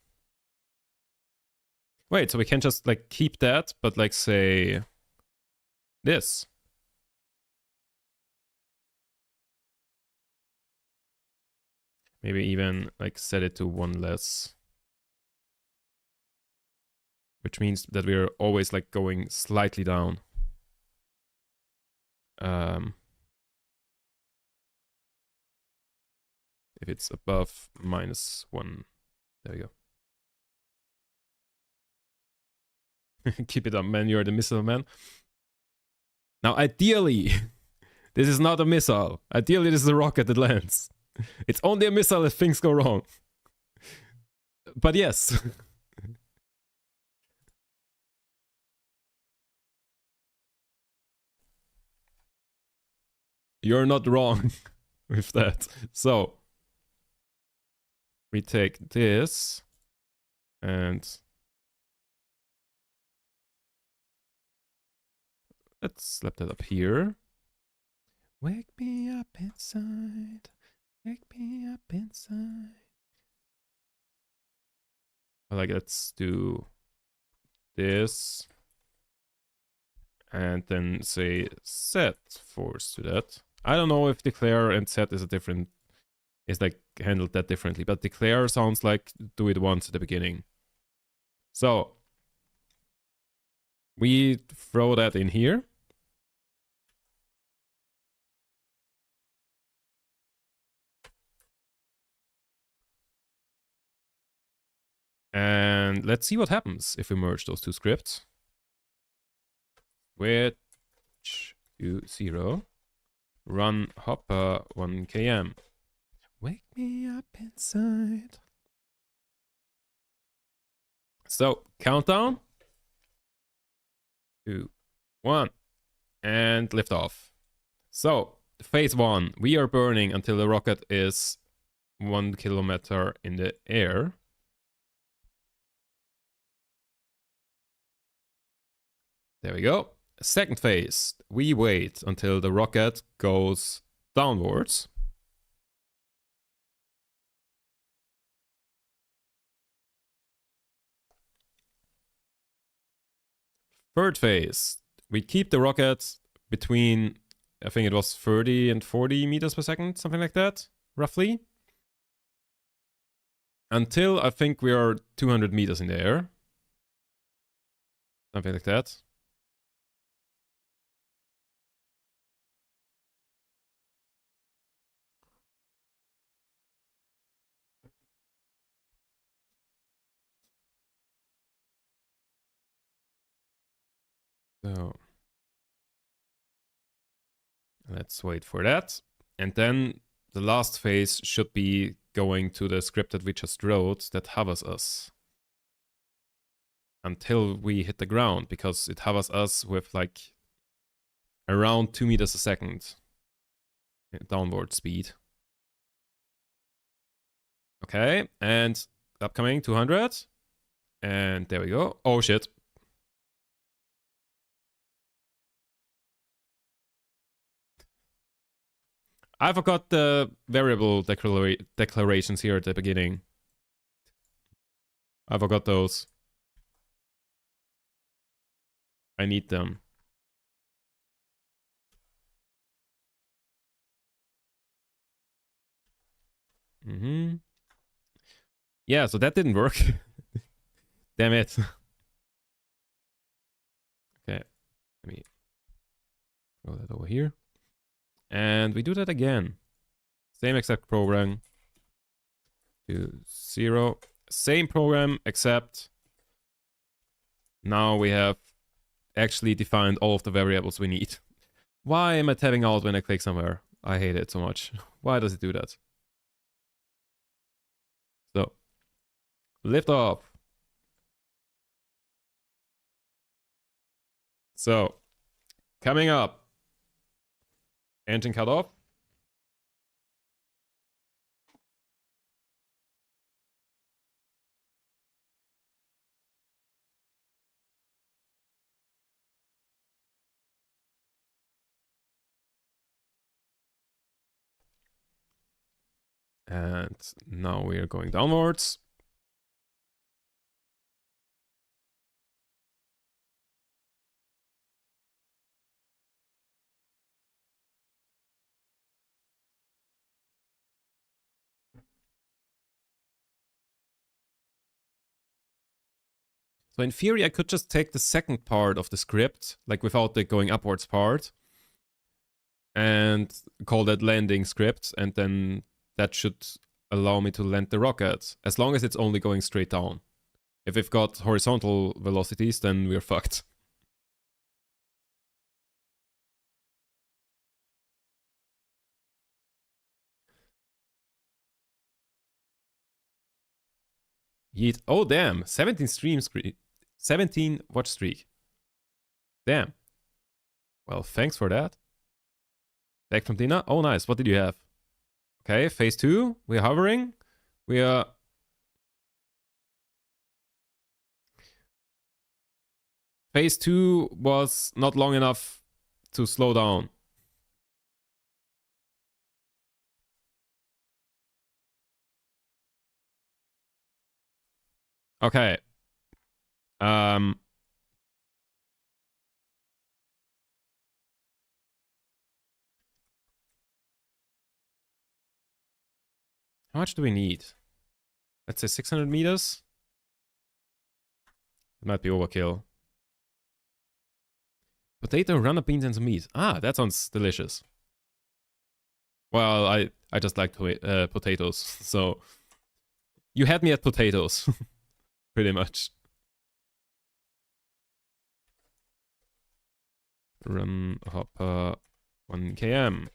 Wait, so we can just like keep that, but like say this. Maybe even like set it to 1 less. Which means that we're always like going slightly down. If it's above -1. There we go. Keep it up, man. You're the missile man. Now, ideally, this is not a missile. Ideally, this is a rocket that lands. It's only a missile if things go wrong. But yes. You're not wrong with that. So, we take this and let's slap that up here. Wake me up inside. Wake me up inside. Like, let's do this. And then say set force to that. I don't know if declare and set is like handled that differently, but declare sounds like do it once at the beginning. So we throw that in here. And let's see what happens if we merge those two scripts. Switch to 0. Run hopper 1 km. Wake me up inside. So, countdown. 2, 1. And lift off. So, phase 1. We are burning until the rocket is 1 kilometer in the air. There we go. Second phase. We wait until the rocket goes downwards. Third phase. We keep the rocket between, I think it was 30 and 40 meters per second, something like that, roughly. Until I think we are 200 meters in the air. Something like that. So let's wait for that. And then the last phase should be going to the script that we just wrote that hovers us until we hit the ground, because it hovers us with like around 2 meters a second downward speed. Okay, and upcoming 200. And there we go. Oh shit. I forgot the variable declarations here at the beginning. I forgot those. I need them. Yeah, so that didn't work. Damn it. Okay, let me throw that over here. And we do that again. Same exact program. To 0. Same program, except now we have actually defined all of the variables we need. Why am I tabbing out when I click somewhere? I hate it so much. Why does it do that? So, lift off. So, coming up. Engine cut off. And now we are going downwards. So in theory, I could just take the second part of the script, like without the going upwards part, and call that landing script, and then that should allow me to land the rocket, as long as it's only going straight down. If we've got horizontal velocities, then we're fucked. Yeet. Oh, damn. 17 stream streak. 17 watch streak. Damn. Well, thanks for that. Back from Dina. Oh, nice. What did you have? Okay, phase 2. We're hovering. We are... Phase 2 was not long enough to slow down. Okay. How much do we need? Let's say 600 meters. It might be overkill. Potato, runner beans, and some meat. Ah, that sounds delicious. Well, I just like potatoes, so you had me at potatoes, pretty much. Run hopper 1 km.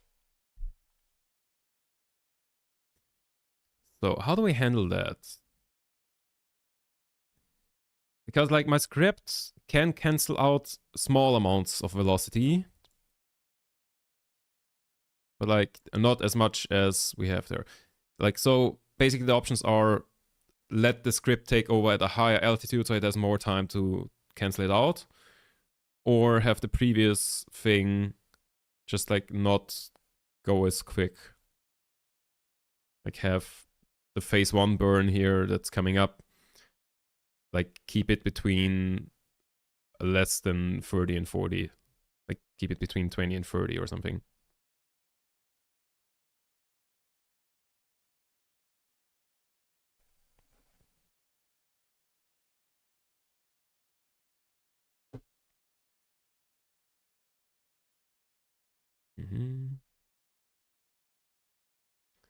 So how do we handle that? Because like my script can cancel out small amounts of velocity, but like not as much as we have there. Like, so basically the options are let the script take over at a higher altitude so it has more time to cancel it out, or have the previous thing just like not go as quick. Like have the phase 1 burn here that's coming up, like keep it between less than 30 and 40. Like keep it between 20 and 30 or something.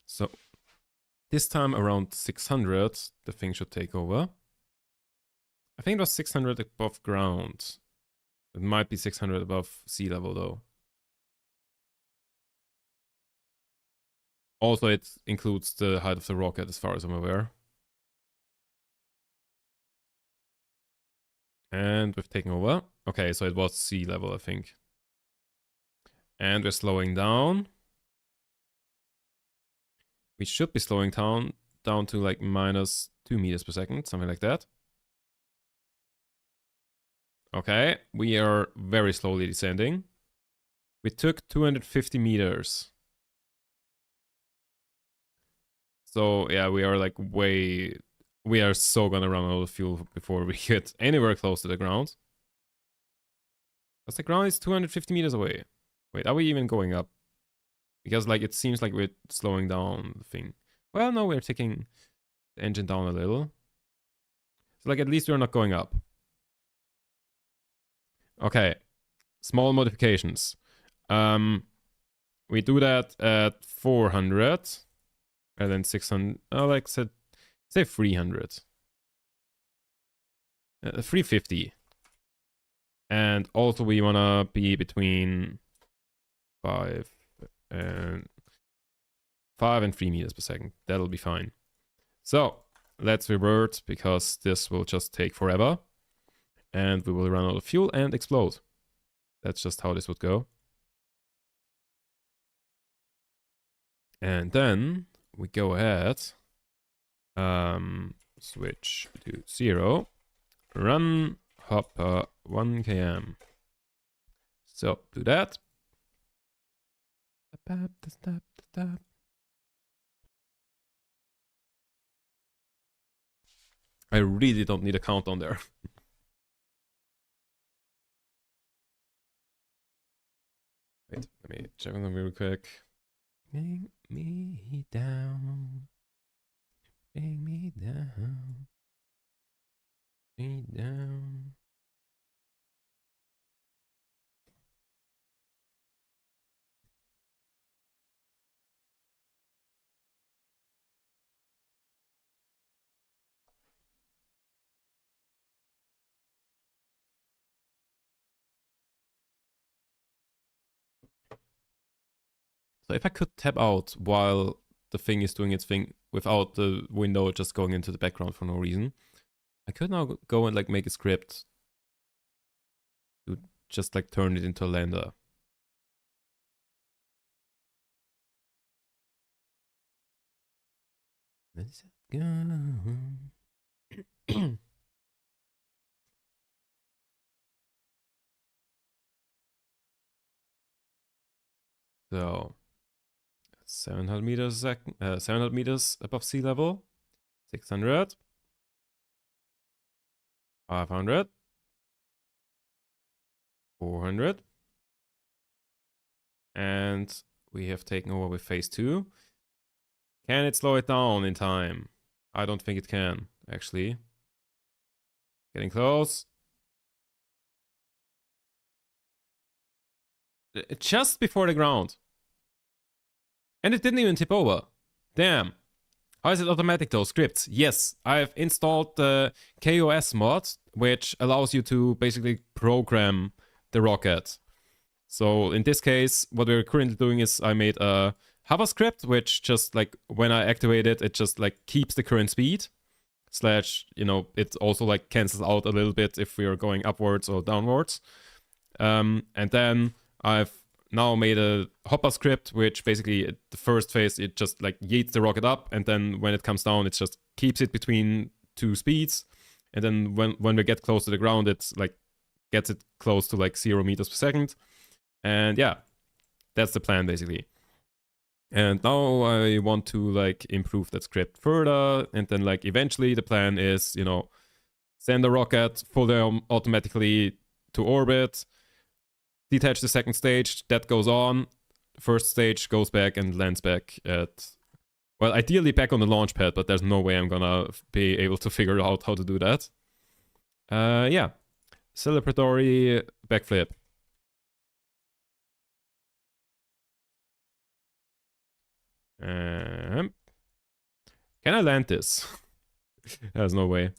So this time around 600, the thing should take over. I think it was 600 above ground. It might be 600 above sea level though. Also, it includes the height of the rocket as far as I'm aware. And we've taken over. Okay, so it was sea level, I think. And we're slowing down. We should be slowing down to like -2 meters per second, something like that. Okay, we are very slowly descending. We took 250 meters. So yeah, we are like we are so gonna run out of fuel before we get anywhere close to the ground. Because the ground is 250 meters away. Wait, are we even going up? Because like it seems like we're slowing down the thing. Well, no, we're taking the engine down a little. So like at least we're not going up. Okay, small modifications. We do that at 400. And then 600, like said, say 300. 350. And also we wanna be between 5 and 3 meters per second. That'll be fine. So let's revert because this will just take forever. And we will run out of fuel and explode. That's just how this would go. And then we go ahead, switch to 0, run hopper 1 km. So do that. I really don't need a countdown there. Wait, let me check on them real quick. Bring me down. Bring me down. Bring me down. So if I could tap out while the thing is doing its thing without the window just going into the background for no reason, I could now go and like make a script to just like turn it into a lander. Let's go. So 700 meters a second, 700 meters above sea level, 600, 500, 400, and we have taken over with phase 2. Can it slow it down in time? I don't think it can, actually. Getting close. Just before the ground. And it didn't even tip over. Damn. How is it automatic though? Scripts. Yes, I've installed the KOS mod, which allows you to basically program the rocket. So in this case, what we're currently doing is I made a hover script, which just like when I activate it, it just like keeps the current speed. Slash, you know, it also like cancels out a little bit if we are going upwards or downwards. And then I've now made a hopper script, which basically the first phase, it just like yeets the rocket up. And then when it comes down, it just keeps it between two speeds. And then when we get close to the ground, it's like gets it close to like 0 meters per second. And yeah, that's the plan basically. And now I want to like improve that script further. And then like eventually the plan is, you know, send a rocket fully automatically to orbit, detach the second stage, that goes on. First stage goes back and lands back at, well, ideally back on the launch pad, but there's no way I'm gonna be able to figure out how to do that. Yeah. Celebratory backflip. Can I land this? There's no way.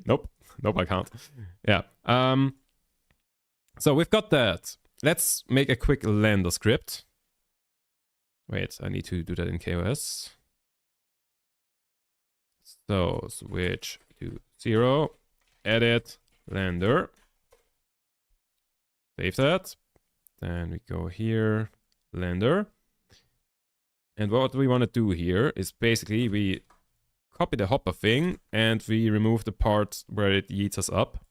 Nope. Nope, I can't. Yeah. So we've got that. Let's make a quick lander script. Wait, I need to do that in KOS. So switch to 0, edit, lander. Save that. Then we go here, lander. And what we want to do here is basically we copy the hopper thing and we remove the part where it yeets us up.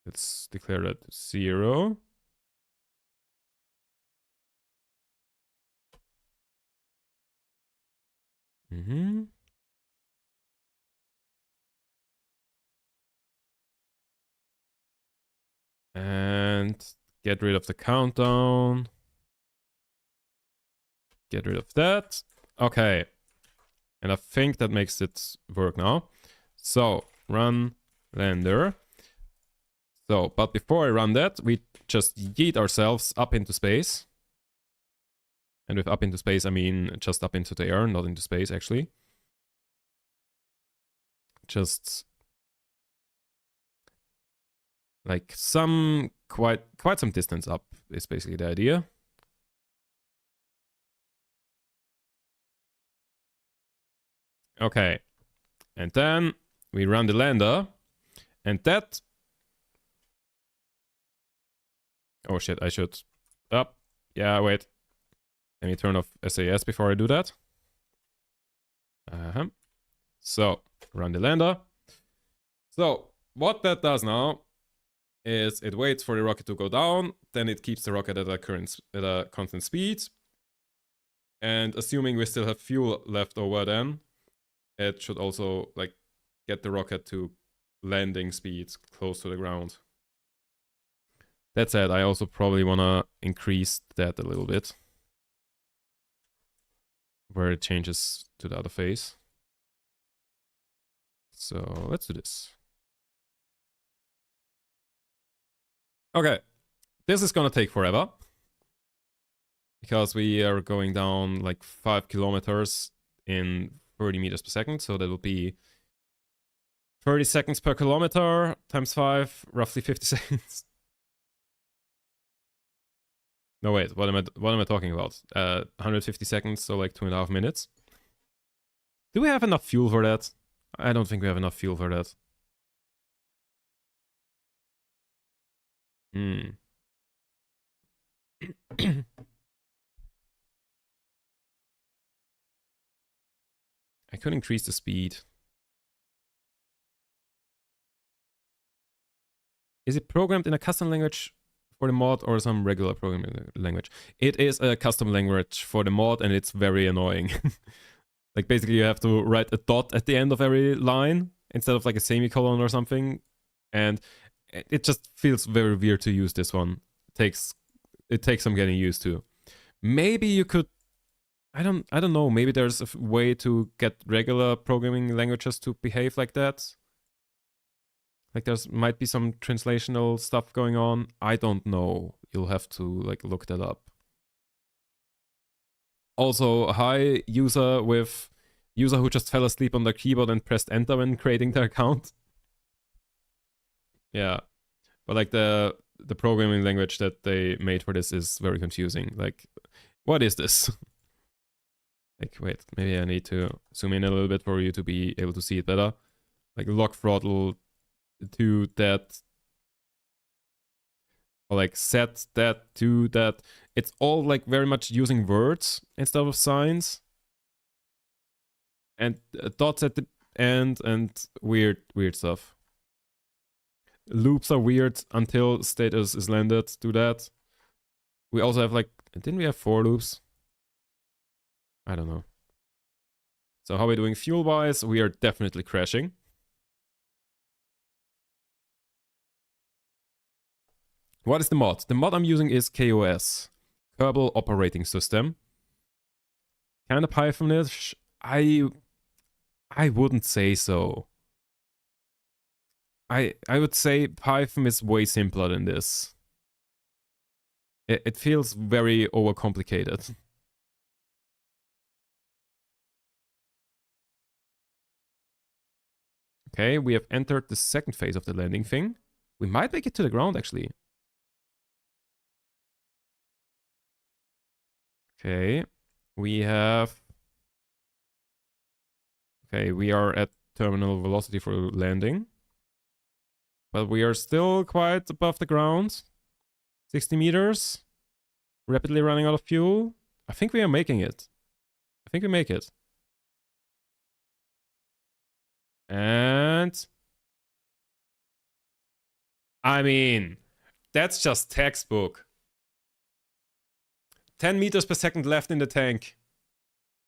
Let's declare that 0. And get rid of the countdown. Get rid of that. Okay. And I think that makes it work now. So run lander. So, but before I run that, we just yeet ourselves up into space. And with up into space, I mean just up into the air, not into space actually. Just like some quite some distance up is basically the idea. Okay. And then we run the lander. And that... Oh shit, I should... Up. Yeah, wait. Let me turn off SAS before I do that. So, run the lander. So, what that does now is it waits for the rocket to go down, then it keeps the rocket at a constant speed. And assuming we still have fuel left over, then it should also like get the rocket to landing speeds close to the ground. That said, I also probably want to increase that a little bit, where it changes to the other phase. So let's do this. Okay, this is gonna take forever, because we are going down like 5 kilometers in 30 meters per second, so that will be 30 seconds per kilometer times 5, roughly 50 seconds. No, wait, what am I talking about? 150 seconds, so like 2.5 minutes. Do we have enough fuel for that? I don't think we have enough fuel for that. I could increase the speed. Is it programmed in a custom language for the mod or some regular programming language? It is a custom language for the mod, and it's very annoying. Like basically you have to write a dot at the end of every line instead of like a semicolon or something. And it just feels very weird to use this one. It takes some getting used to. Maybe you could, I don't know, maybe there's a way to get regular programming languages to behave like that. Like there's might be some translational stuff going on. I don't know. You'll have to like look that up. Also, hi user who just fell asleep on their keyboard and pressed enter when creating their account. Yeah, but like the programming language that they made for this is very confusing. Like, what is this? Like, wait, maybe I need to zoom in a little bit for you to be able to see it better. Like lock throttle to that, or like set that to that. It's all like very much using words instead of signs, and dots at the end, and weird stuff. Loops are weird until status is landed. Do that. We also have like, didn't we have 4 loops? I don't know. So how are we doing fuel wise? We are definitely crashing. What is the mod? The mod I'm using is KOS, Kerbal Operating System. Kind of Pythonish. I wouldn't say so. I would say Python is way simpler than this. It feels very overcomplicated. Okay, we have entered the second phase of the landing thing. We might make it to the ground, actually. Okay, we are at terminal velocity for landing. But we are still quite above the ground. 60 meters. Rapidly running out of fuel. I think we are making it. I think we make it. And I mean, that's just textbook. 10 meters per second left in the tank.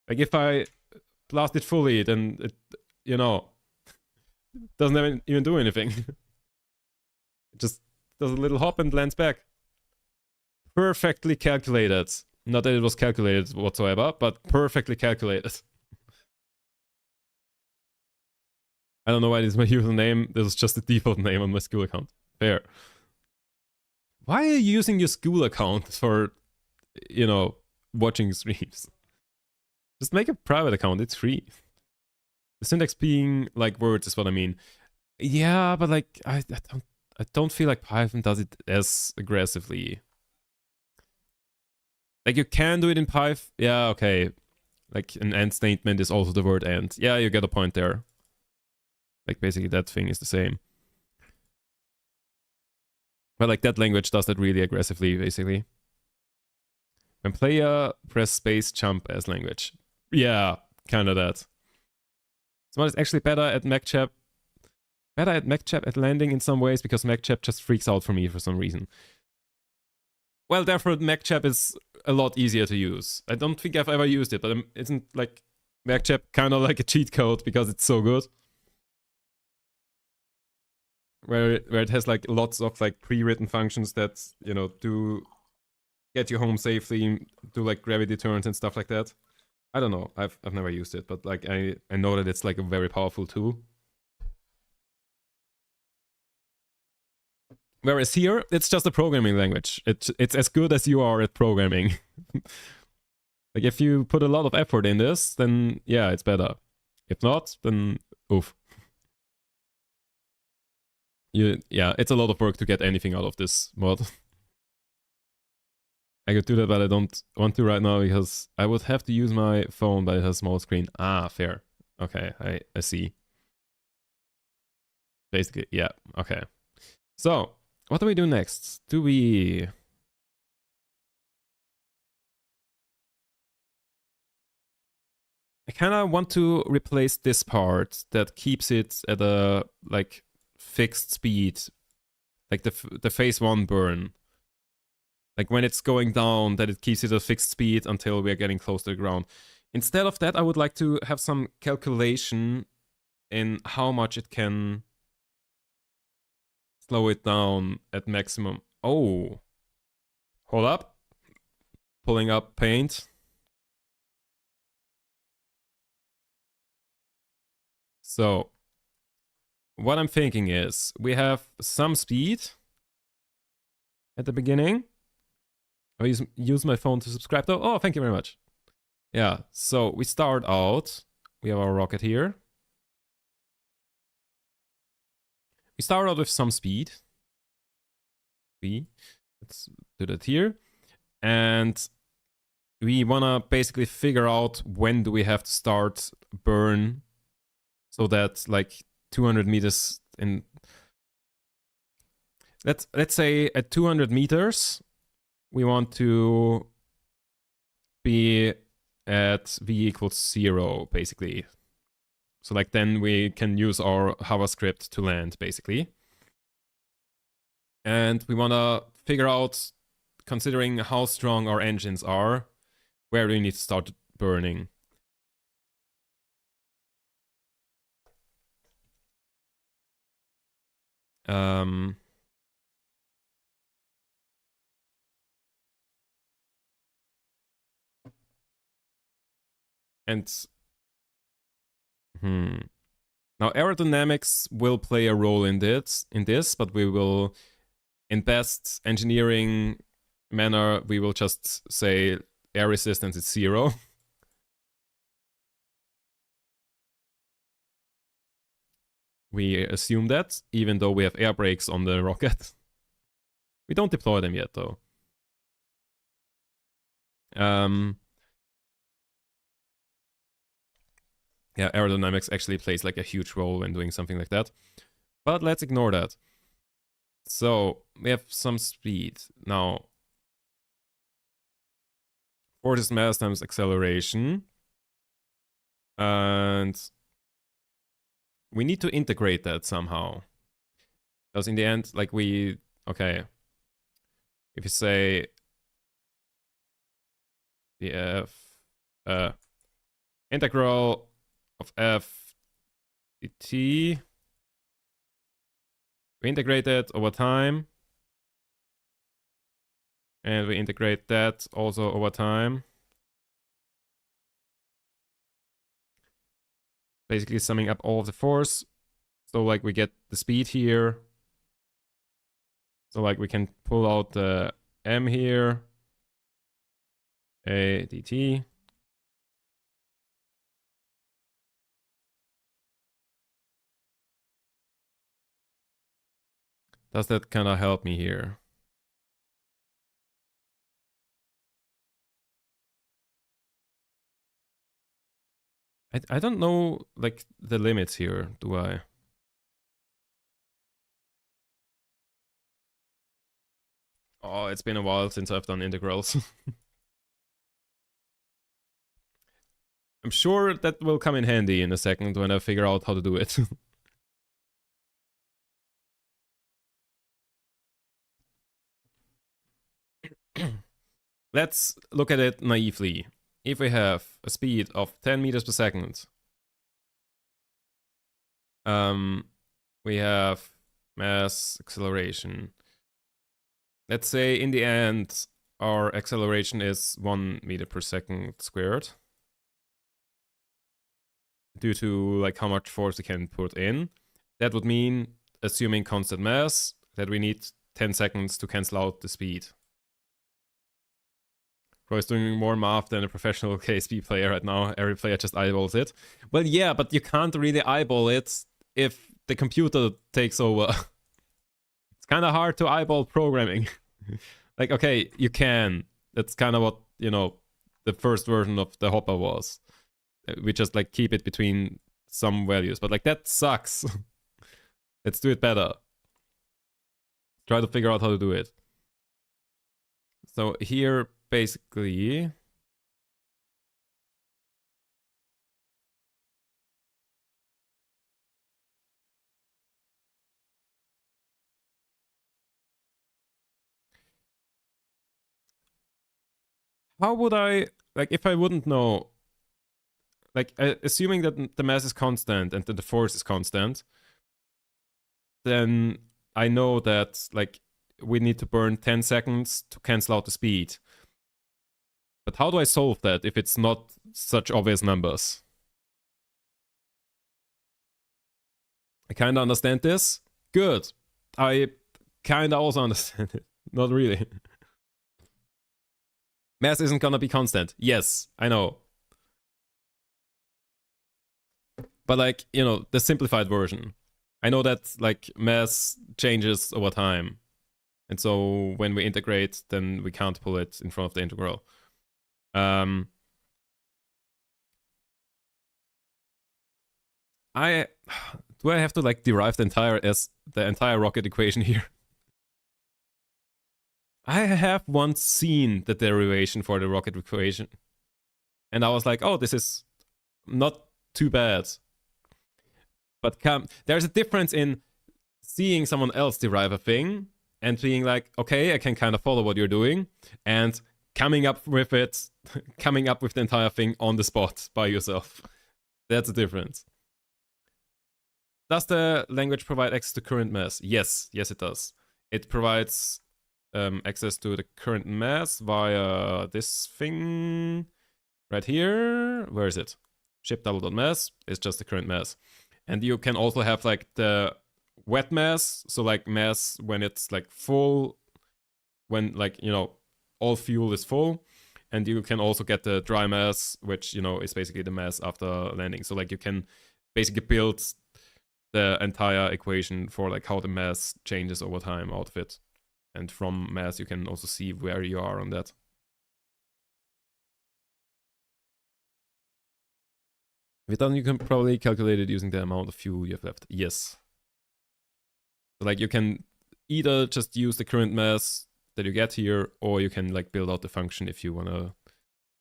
Like if I blast it fully, then it, you know, doesn't even do anything. It just does a little hop and lands back. Perfectly calculated. Not that it was calculated whatsoever, but perfectly calculated. I don't know why this is my username. This is just the default name on my school account. Fair. Why are you using your school account for, you know, watching streams? Just make a private account. It's free. The syntax being like words is what I mean. Yeah, but like I don't feel like Python does it as aggressively. Like you can do it in Python. Yeah, okay. Like an end statement is also the word end. Yeah, you get a point there. Like basically that thing is the same. But like that language does that really aggressively, basically. When player press space jump as language. Yeah, kind of that. Someone is actually better at MacChap. Better at MechChap at landing in some ways because MechChap just freaks out for me for some reason. Well, therefore, MechChap is a lot easier to use. I don't think I've ever used it, but isn't like MechChap kind of like a cheat code because it's so good? Where it has like lots of like pre-written functions that, you know, do get you home safely, do like gravity turns and stuff like that. I don't know. I've never used it, but like I know that it's like a very powerful tool. Whereas here, it's just a programming language. It's as good as you are at programming. Like if you put a lot of effort in this, then yeah, it's better. If not, then oof. Yeah, it's a lot of work to get anything out of this mod. I could do that, but I don't want to right now because I would have to use my phone, but it has a small screen. Ah, fair. Okay, I see. Basically, yeah, okay. So, what do we do next? Do we... I kind of want to replace this part that keeps it at a, like, fixed speed. Like the phase 1 burn. Like when it's going down, that it keeps it at a fixed speed until we're getting close to the ground. Instead of that, I would like to have some calculation in how much it can slow it down at maximum. Oh. Hold up. Pulling up paint. So, what I'm thinking is we have some speed at the beginning. I use my phone to subscribe though. Oh, thank you very much. Yeah, so we start out. We have our rocket here. We start out with some speed. Let's do that here. And we want to basically figure out when do we have to start burn so that like 200 meters in... Let's say at 200 meters, we want to be at v equals 0, basically. So like then we can use our JavaScript to land, basically. And we want to figure out, considering how strong our engines are, where do we need to start burning. And now aerodynamics will play a role in this, but we will, in best engineering manner, we will just say air resistance is 0. We assume that, even though we have air brakes on the rocket. We don't deploy them yet, though. Yeah, aerodynamics actually plays like a huge role when doing something like that. But let's ignore that. So we have some speed. Now, force is mass times acceleration. And we need to integrate that somehow. Because in the end, like okay. If you say the integral of f dt, we integrate that over time. And we integrate that also over time. Basically summing up all of the force. So like we get the speed here. So like we can pull out the m here. A dt. Does that kind of help me here? I don't know, like, the limits here, do I? Oh, it's been a while since I've done integrals. I'm sure that will come in handy in a second when I figure out how to do it. let's look at it naively. If we have a speed of 10 meters per second, we have mass acceleration. Let's say in the end, our acceleration is 1 meter per second squared, due to like how much force we can put in. That would mean, assuming constant mass, that we need 10 seconds to cancel out the speed. Bro is doing more math than a professional KSP player right now. Every player just eyeballs it. Well, yeah, but you can't really eyeball it if the computer takes over. It's kind of hard to eyeball programming. Like, okay, you can. That's kind of what, you know, the first version of the Hopper was. We just like keep it between some values, but like that sucks. Let's do it better. Try to figure out how to do it. So here, basically, how would I, like, if I wouldn't know, like, assuming that the mass is constant and that the force is constant, then I know that, like, we need to burn 10 seconds to cancel out the speed. But how do I solve that if it's not such obvious numbers? I kind of understand this. Good. I kind of also understand it. Not really. Mass isn't gonna be constant. Yes, I know. But like, you know, the simplified version. I know that like mass changes over time. And so when we integrate, then we can't pull it in front of the integral. Do I have to like derive the entire rocket equation here? I have once seen the derivation for the rocket equation, and I was like, oh, this is not too bad. But there's a difference in seeing someone else derive a thing and being like, okay, I can kind of follow what you're doing, and coming up with it, coming up with the entire thing on the spot by yourself. That's a difference. Does the language provide access to current mass? Yes, it does. It provides access to the current mass via this thing right here. Where is it? Ship double.mass is just the current mass. And you can also have like the wet mass, so like mass when it's like full, when like, you know, all fuel is full. And you can also get the dry mass, which, you know, is basically the mass after landing. So like you can basically build the entire equation for like how the mass changes over time out of it. And from mass, you can also see where you are on that. If it doesn't, you can probably calculate it using the amount of fuel you have left. Yes. So like you can either just use the current mass that you get here, or you can like build out the function if you wanna.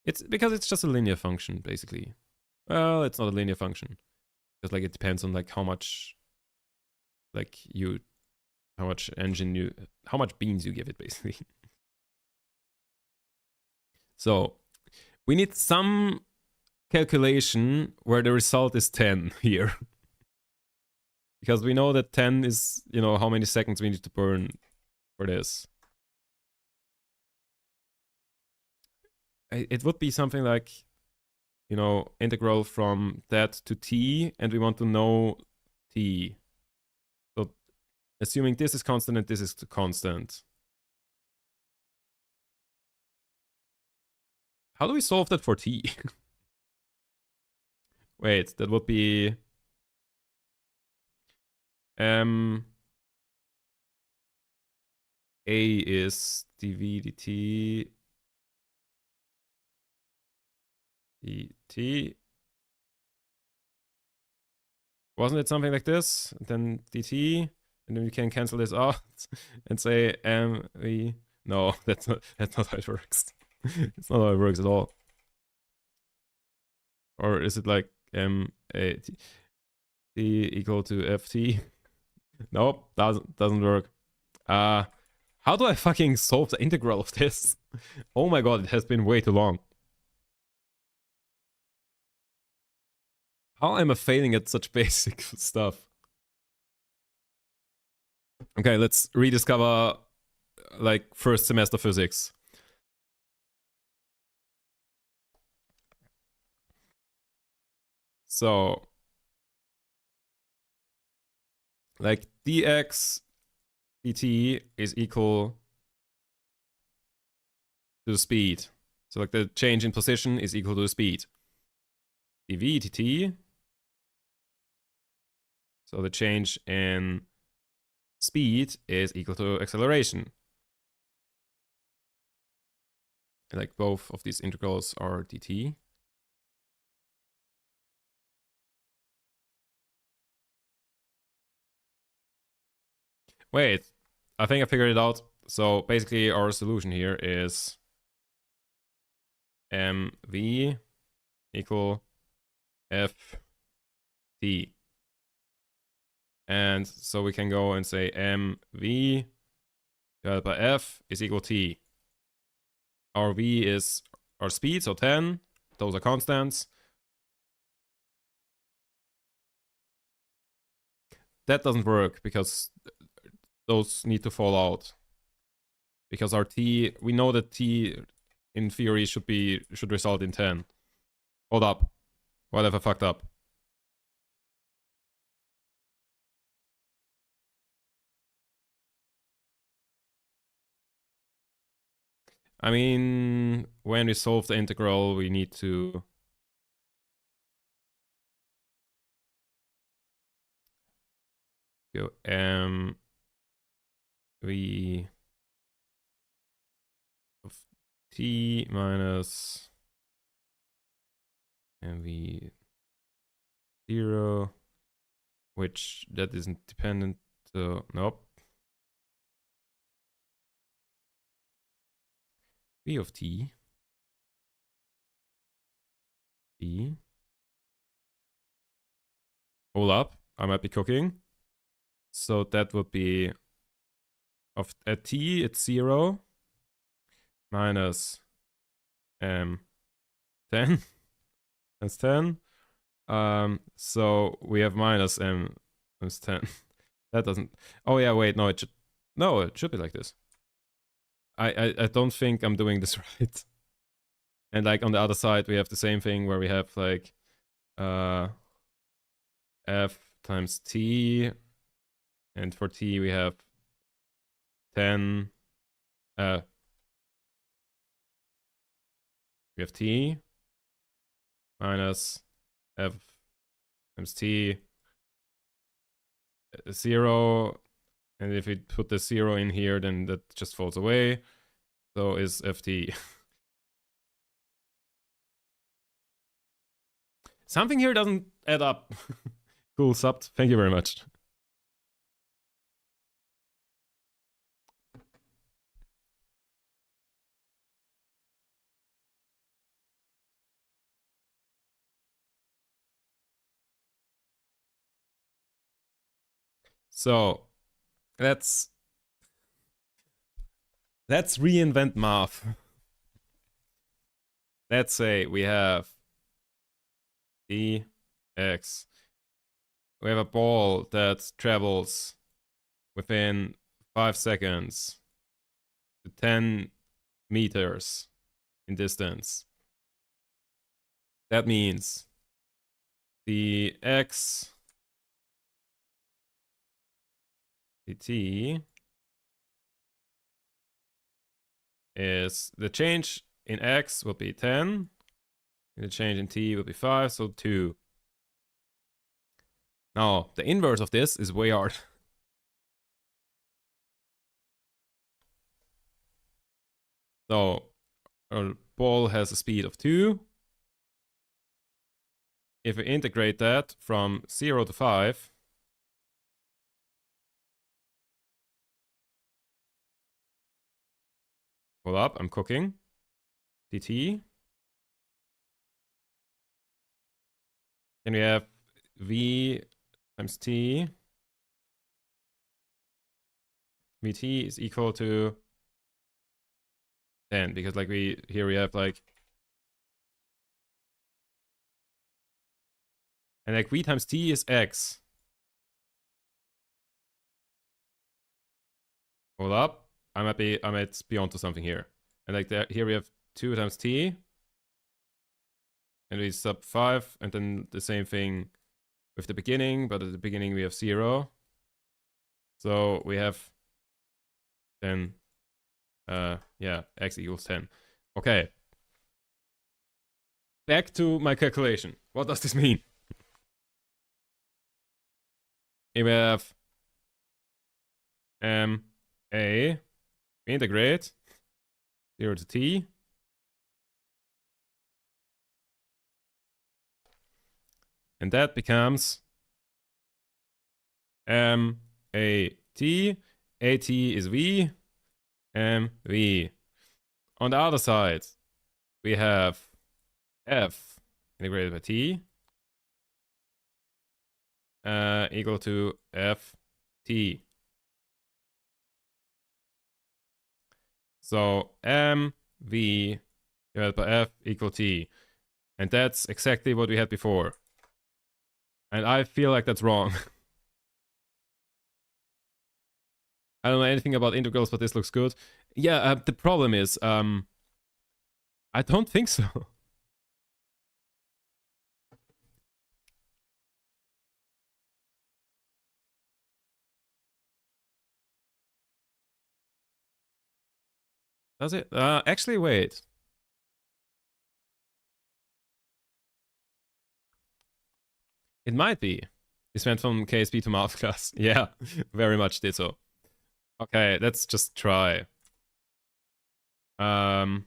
It's because it's just a linear function, basically. Well, it's not a linear function. Because like it depends on like how much how much beans you give it, basically. So we need some calculation where the result is 10 here. Because we know that 10 is, you know, how many seconds we need to burn for this. It would be something like, you know, integral from that to t, and we want to know t. So assuming this is constant and this is constant. How do we solve that for t? Wait, that would be a is dv dt dt. Wasn't it something like this? And then dt, and then we can cancel this out and say mv. No, that's not how it works. It's not how it works at all. Or is it like m a t equal to ft? Nope, doesn't work. How do I fucking solve the integral of this? Oh my god, it has been way too long. How am I failing at such basic stuff? Okay, let's rediscover like first semester physics. So, like dx dt is equal to the speed. So like the change in position is equal to the speed. dv dt, so the change in speed is equal to acceleration. And like both of these integrals are dt. Wait, I think I figured it out. So basically our solution here is mv equal ft. And so we can go and say mv divided by f is equal t. Our v is our speed, so 10. Those are constants. That doesn't work because those need to fall out. Because our t, we know that t in theory should result in 10. Hold up. What have I fucked up? I mean, when we solve the integral, we need to go v of t minus mv 0, which that isn't dependent, so nope. v of t e. Hold up, I might be cooking. So that would be of at t it's 0 minus 10. That's 10. So we have minus m times 10. That doesn't. Oh yeah, wait, no, it should be like this. I don't think I'm doing this right. And like on the other side, we have the same thing where we have like f times t, and for t we have 10. We have t minus f times t 0, and if we put the 0 in here, then that just falls away. So is ft. Something here doesn't add up. Cool, subbed. Thank you very much. So let's reinvent math. Let's say we have dx. We have a ball that travels within 5 seconds to 10 meters in distance. That means the x dt is the change in x will be 10, and the change in t will be 5, so 2. Now, the inverse of this is way hard. So, our ball has a speed of 2. If we integrate that from 0 to 5, hold up, I'm cooking, dt, and we have v times t, vt is equal to 10, because like here we have like, and like v times t is x. Hold up, I might be onto something here. And like here we have 2 times t, and we sub 5, and then the same thing with the beginning, but at the beginning we have 0. So we have then yeah, x equals 10. Okay. Back to my calculation. What does this mean? Here we have a, we integrate 0 to t. And that becomes a t is v, v. On the other side, we have f integrated by t equal to ft. So mv divided by f equal t. And that's exactly what we had before. And I feel like that's wrong. I don't know anything about integrals, but this looks good. Yeah, the problem is, I don't think so. Does it? Actually, wait. It might be. This went from KSP to math class. Yeah, very much did so. Okay, let's just try. Can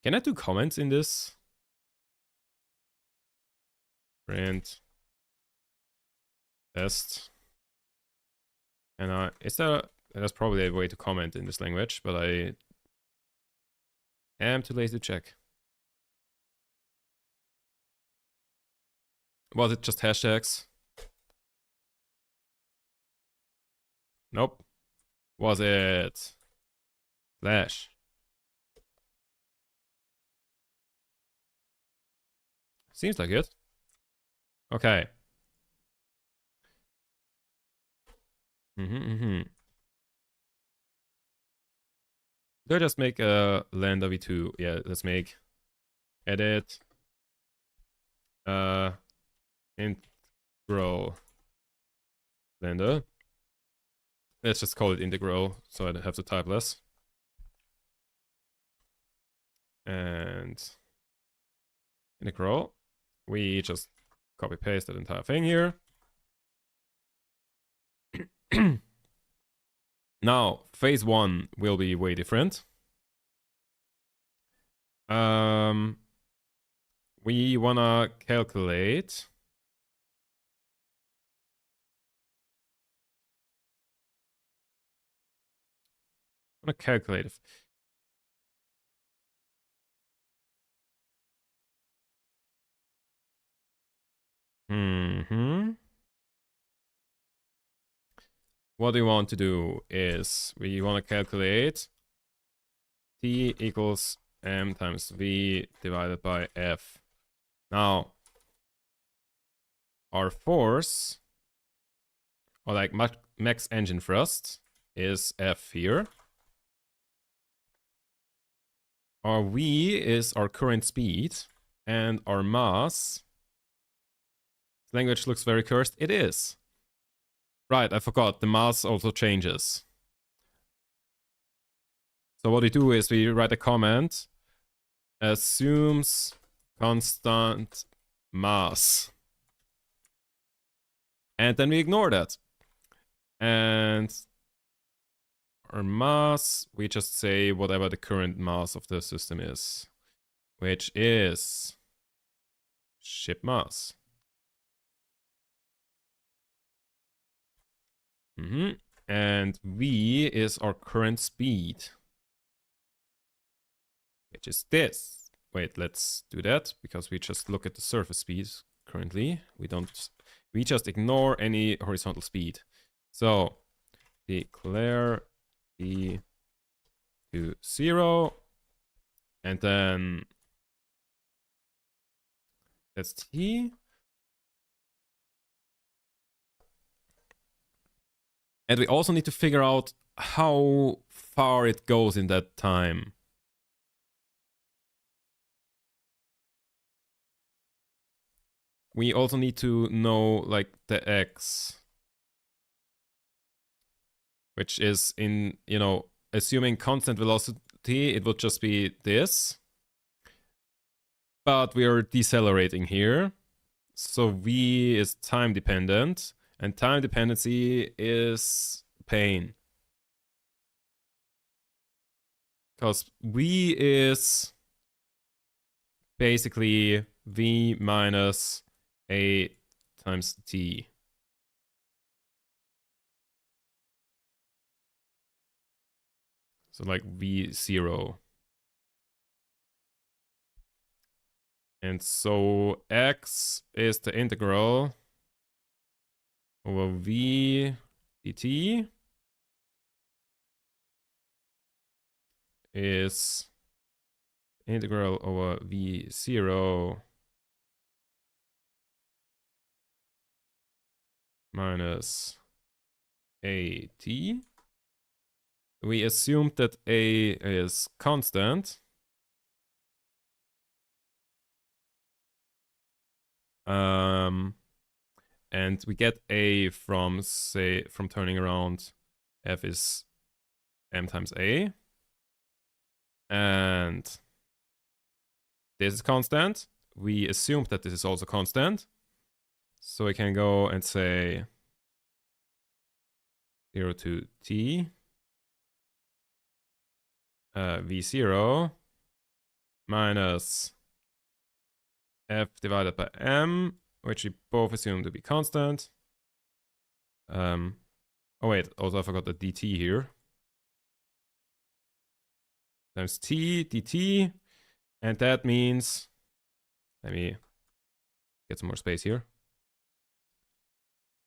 I do comments in this? Print test. And there's probably a way to comment in this language, but I am too lazy to check. Was it just hashtags? Nope. Was it slash? Seems like it. Okay. Do I just make a lambda v2? Yeah, let's make edit integral lambda. Let's just call it integral so I don't have to type less. And integral. We just copy paste that entire thing here. Now, phase 1 will be way different. We wanna calculate if what we want to do is we want to calculate t equals m times v divided by f. Now, our force, or like max engine thrust, is f here. Our v is our current speed, and our mass. Language looks very cursed. It is. Right, I forgot. The mass also changes. So what we do is we write a comment, assumes constant mass. And then we ignore that. And our mass, we just say whatever the current mass of the system is, which is ship mass. And v is our current speed, which is this. Wait, let's do that because we just look at the surface speed currently. We just ignore any horizontal speed. So declare v to 0 And then that's t. And we also need to figure out how far it goes in that time. We also need to know like the x, which is in, you know, assuming constant velocity, it would just be this. But we are decelerating here. So v is time dependent, and time dependency is pain. Because v is basically v minus a times t. So like v0. And so x is the integral over v dt is integral over v0 minus at. We assumed that a is constant. And we get a from, say, from turning around f is m times a. And this is constant. We assumed that this is also constant. So we can go and say 0 to t v0 minus f divided by m, which we both assume to be constant. Oh wait, also I forgot the dt here. Times t dt, and that means, let me get some more space here.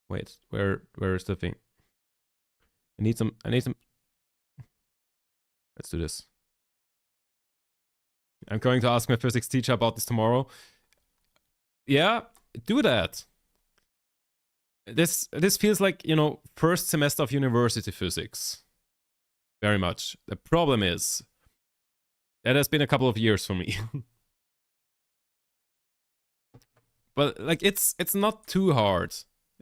Wait, where is the thing? I need some. Let's do this. I'm going to ask my physics teacher about this tomorrow. Yeah, do that. This feels like, you know, first semester of university physics. Very much. The problem is, that has been a couple of years for me. But like it's not too hard.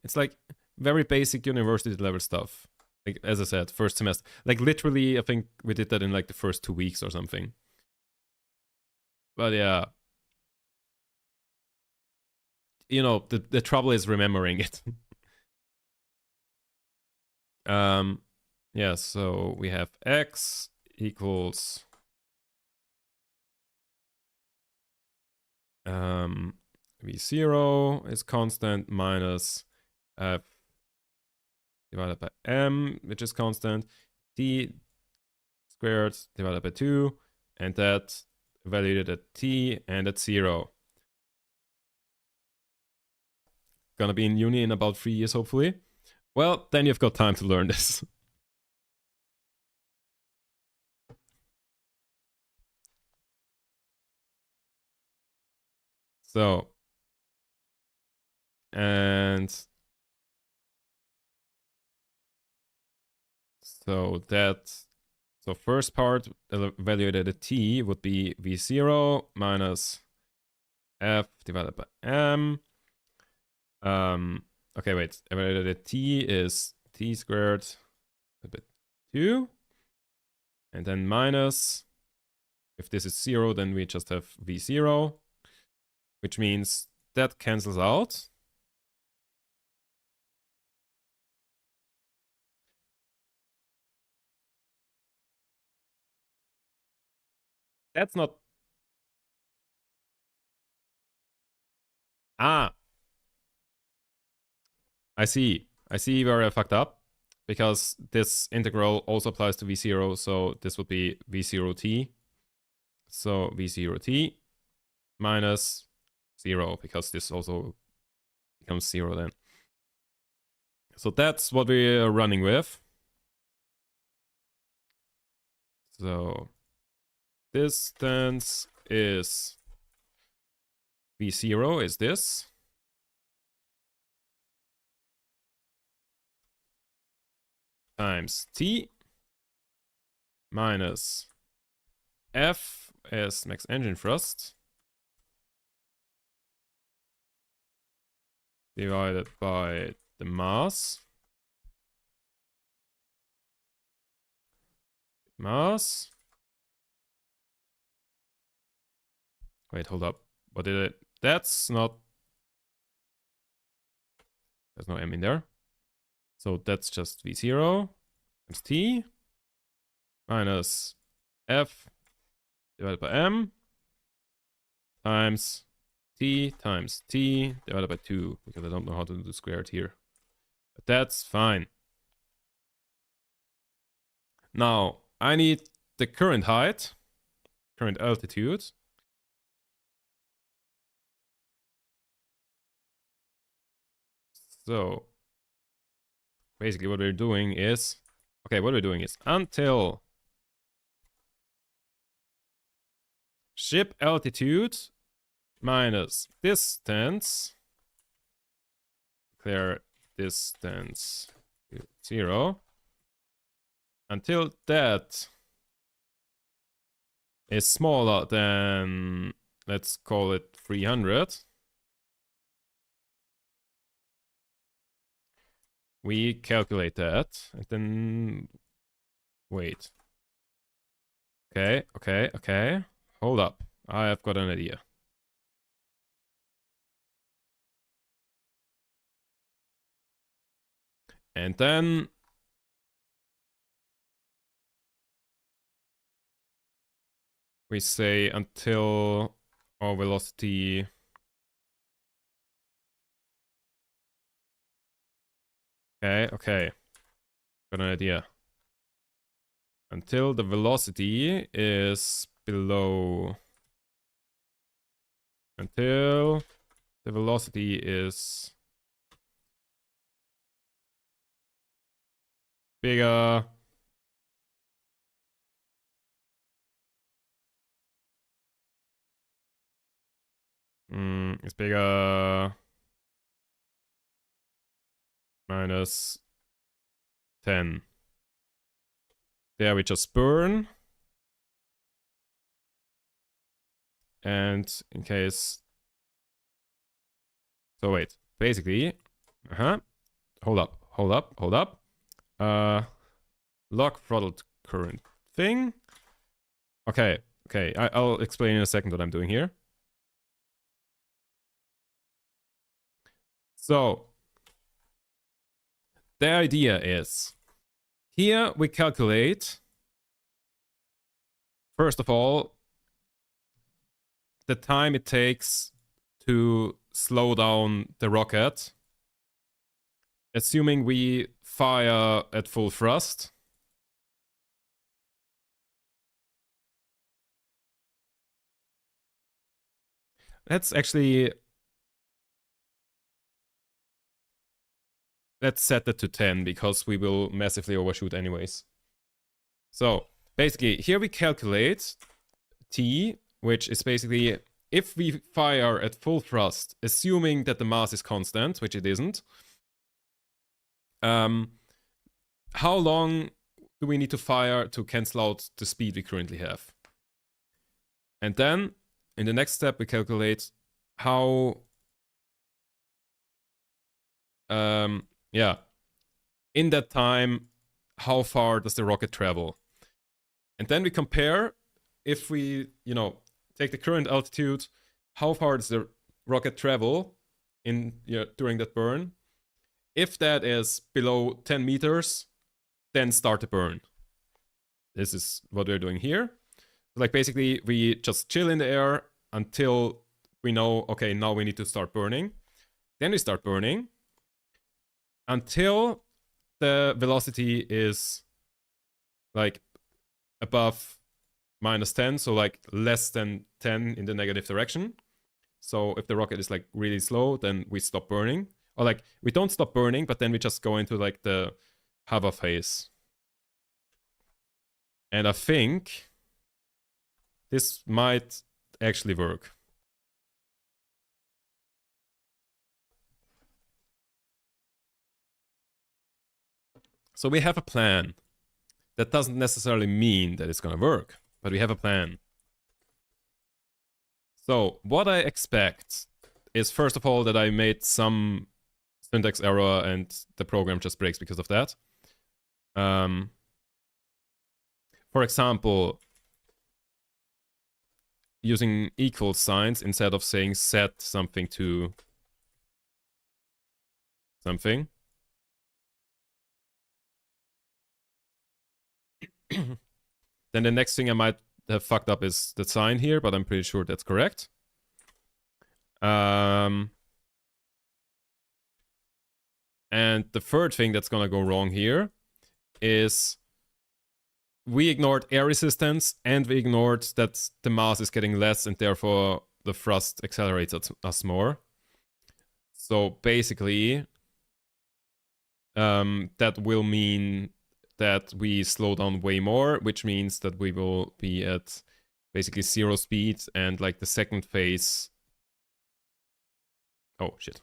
It's like very basic university level stuff. Like, as I said, first semester. Like literally, I think we did that in like the first 2 weeks or something. But yeah. You know, the trouble is remembering it. Yeah, so we have x equals v0 is constant minus f divided by m, which is constant, t squared divided by 2, and that evaluated at t and at 0. Gonna be in uni in about 3 years, hopefully. Well, then you've got time to learn this. So, and so that, so first part evaluated at t would be v0 minus f divided by m. Okay, wait, evaluated at t is t squared by 2, and then minus, if this is 0, then we just have v0, which means that cancels out. That's not... Ah! I see where I fucked up. Because this integral also applies to v0, so this would be v0t. So v0t minus 0, because this also becomes 0 then. So that's what we're running with. So distance is v0 is this. Times t minus F as max engine thrust divided by the mass. Wait, hold up. What did it? That's not. There's no M in there. So that's just V0 times T minus F divided by M times T divided by 2, because I don't know how to do squared here. But that's fine. Now, I need the current height, current altitude. So, basically what we're doing is, until ship altitude minus distance, declare distance 0, until that is smaller than, let's call it 300, we calculate that, and then wait. Okay. Hold up. I have got an idea. And then we say until our velocity okay. Got an idea. Until the velocity is below. Until the velocity is bigger it's bigger minus 10. There we just burn. And in case... So wait, basically... Hold up. Lock throttled current thing. Okay. I'll explain in a second what I'm doing here. So, the idea is, here we calculate, first of all, the time it takes to slow down the rocket, assuming we fire at full thrust. Let's set that to 10, because we will massively overshoot anyways. So, basically, here we calculate T, which is basically, if we fire at full thrust, assuming that the mass is constant, which it isn't, how long do we need to fire to cancel out the speed we currently have? And then, in the next step, we calculate how... in that time, how far does the rocket travel? And then we compare, if we, take the current altitude, how far does the rocket travel during that burn? If that is below 10 meters, then start the burn. This is what we're doing here. Like, basically, we just chill in the air until we know, okay, now we need to start burning. Then we start burning until the velocity is like above minus 10, so like less than 10 in the negative direction. So if the rocket is like really slow, then we stop burning. Or like, we don't stop burning, but then we just go into like the hover phase. And I think this might actually work. So we have a plan. That doesn't necessarily mean that it's gonna work, but we have a plan. So what I expect is, first of all, that I made some syntax error and the program just breaks because of that. For example, using equal signs instead of saying set something to something. Then the next thing I might have fucked up is the sign here, but I'm pretty sure that's correct. And the third thing that's gonna go wrong here is we ignored air resistance and we ignored that the mass is getting less and therefore the thrust accelerates us more. So basically, that will mean that we slow down way more, which means that we will be at basically 0 speed, and like the second phase... Oh, shit.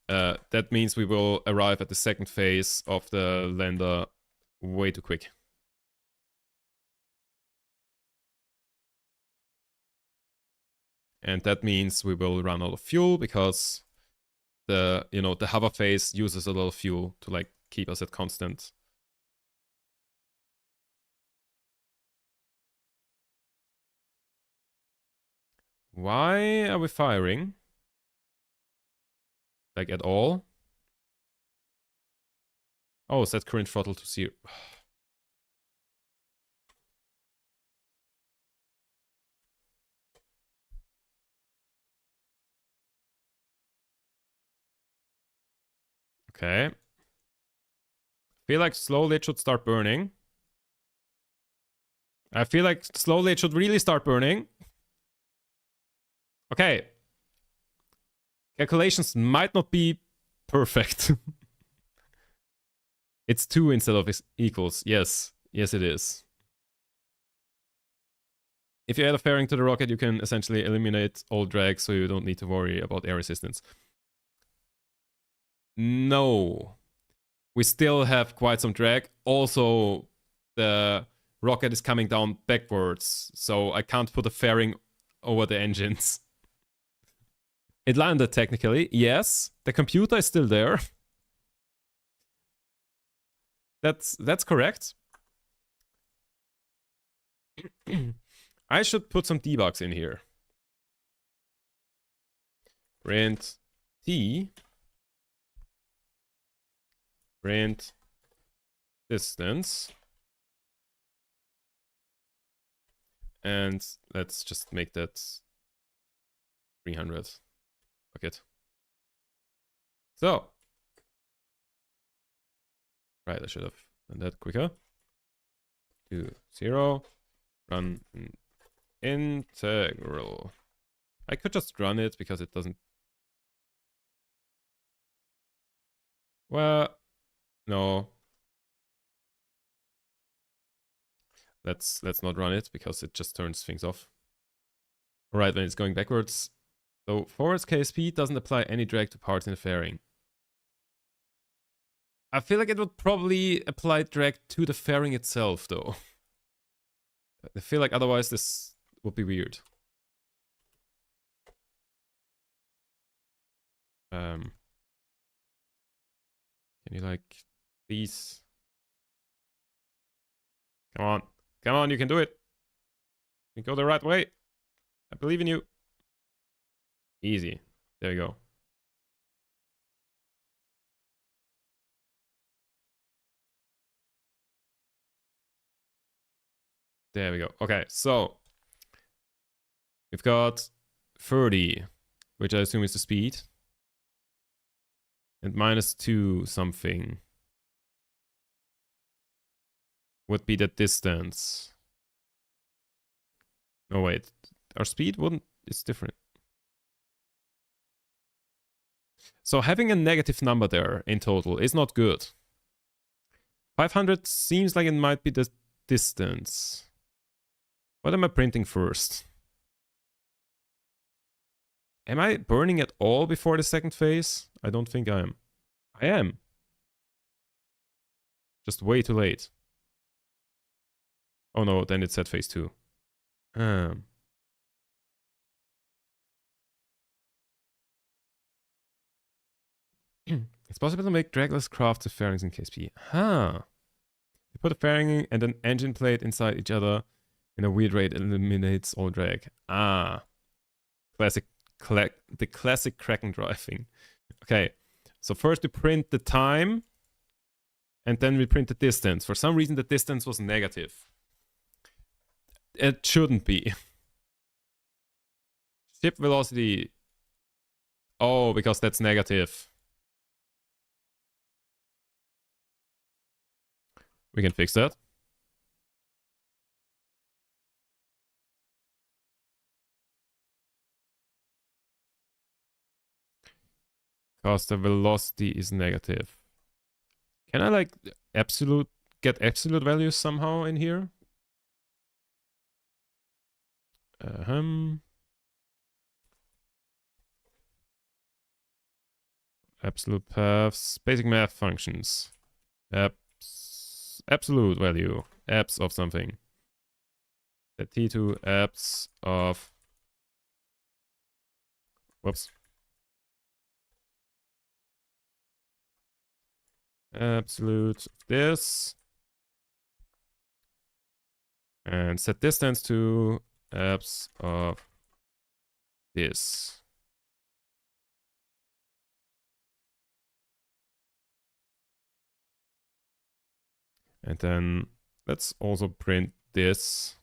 That means we will arrive at the second phase of the lander way too quick. And that means we will run out of fuel because the hover phase uses a lot of fuel to like keep us at constant. Why are we firing? Like at all? Oh, set current throttle to 0. Okay. Feel like slowly it should start burning. I feel like slowly it should really start burning. Okay. Calculations might not be perfect. It's 2 instead of equals. Yes. Yes, it is. If you add a fairing to the rocket, you can essentially eliminate all drag, so you don't need to worry about air resistance. No. We still have quite some drag. Also, the rocket is coming down backwards, so I can't put a fairing over the engines. It landed technically, yes. The computer is still there. That's correct. I should put some debugs in here. Print t. Print distance. And let's just make that 300. Fuck it. So. Right, I should have done that quicker. 2, 0. Run integral. I could just run it because it doesn't... Well, no. Let's not run it because it just turns things off. Alright, when it's going backwards. So forwards KSP doesn't apply any drag to parts in the fairing. I feel like it would probably apply drag to the fairing itself, though. I feel like otherwise this would be weird. Can you like, please? Come on. Come on, you can do it. You go the right way. I believe in you. Easy. There you go. There we go. Okay, so we've got 30, which I assume is the speed, and -2 something would be the distance. No, wait. Our speed wouldn't... It's different. So having a negative number there in total is not good. 500 seems like it might be the distance. What am I printing first? Am I burning at all before the second phase? I don't think I am. I am. Just way too late. Oh no, then it's at phase 2. It's possible to make dragless crafts with fairings in KSP. Huh. You put a fairing and an engine plate inside each other in a weird way. It eliminates all drag. Ah. The classic Kraken driving. Okay. So first we print the time. And then we print the distance. For some reason the distance was negative. It shouldn't be. Ship velocity. Oh, because that's negative. We can fix that. Because the velocity is negative. Can I like get absolute values somehow in here? Absolute paths, basic math functions. Absolute value, abs of something. Set T2 abs of. Whoops. Absolute of this. And set distance to abs of this. And then let's also print this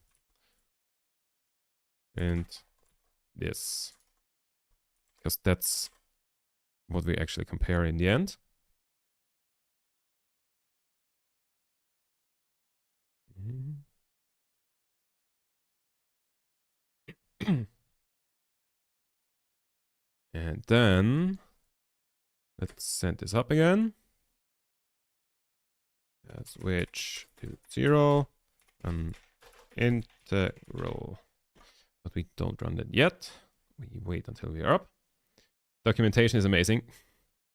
and this. Because that's what we actually compare in the end. And then let's send this up again. Switch to 0 and integral. But we don't run that yet. We wait until we are up. Documentation is amazing.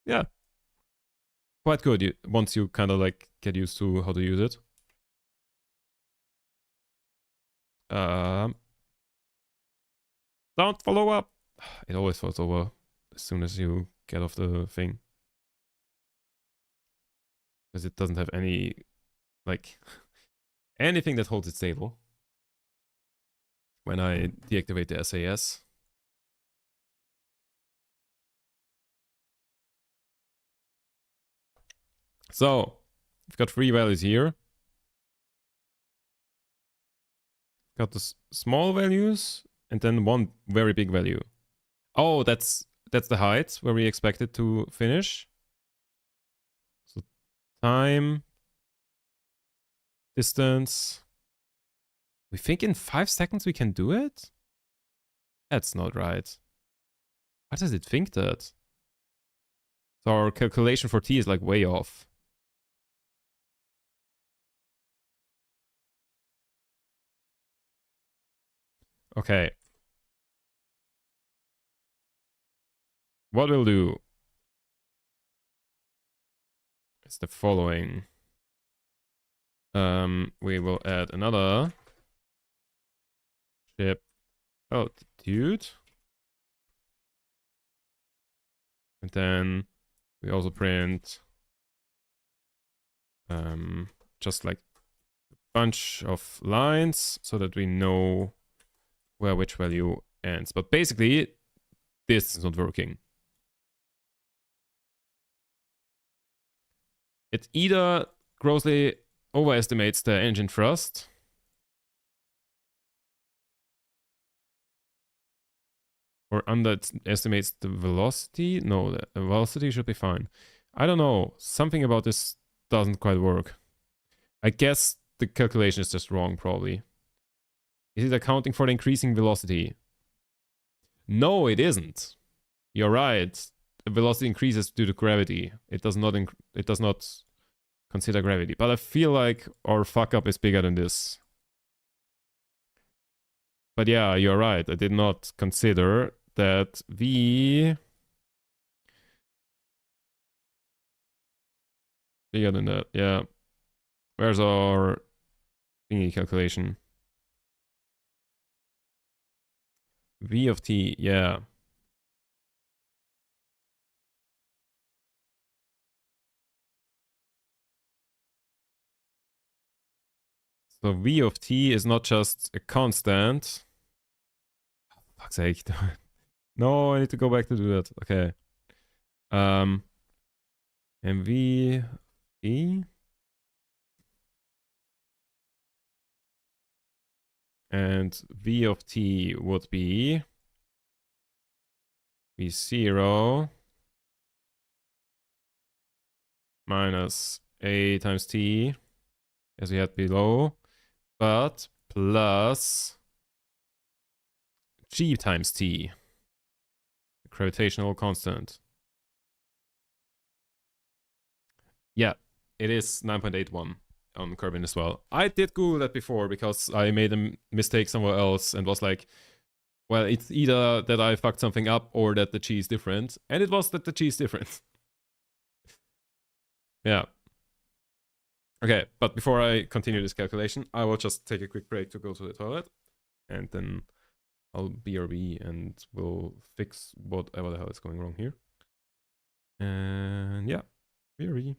Yeah. Quite good once you kind of like get used to how to use it. Don't follow up. It always falls over as soon as you get off the thing. Because it doesn't have any, like, anything that holds it stable. When I deactivate the SAS. So, we've got 3 values here. Got the small values and then one very big value. Oh, that's the height where we expect it to finish. So time, distance. We think in 5 seconds we can do it? That's not right. Why does it think that? So our calculation for t is like way off. Okay. What we'll do is the following. We will add another ship altitude. And then we also print just like a bunch of lines so that we know where which value ends. But basically, this is not working. It either grossly overestimates the engine thrust, or underestimates the velocity. No, the velocity should be fine. I don't know. Something about this doesn't quite work. I guess the calculation is just wrong, probably. Is it accounting for the increasing velocity? No, it isn't. You're right. The velocity increases due to gravity. It does not consider gravity. But I feel like our fuck up is bigger than this. But yeah, you're right. I did not consider that V bigger than that. Yeah. Where's our thingy calculation? V of t, yeah. So V of t is not just a constant. Oh, fuck's sake. No, I need to go back to do that. Okay. And V t and V of t would be V0 minus A times t, as we had below, but plus G times t, the gravitational constant. Yeah, it is 9.81 on Kerbin as well. I did Google that before because I made a mistake somewhere else and was like, well, it's either that I fucked something up or that the G is different. And it was that the G is different. Yeah. Okay, but before I continue this calculation, I will just take a quick break to go to the toilet. And then I'll BRB and we'll fix whatever the hell is going wrong here. And yeah, BRB.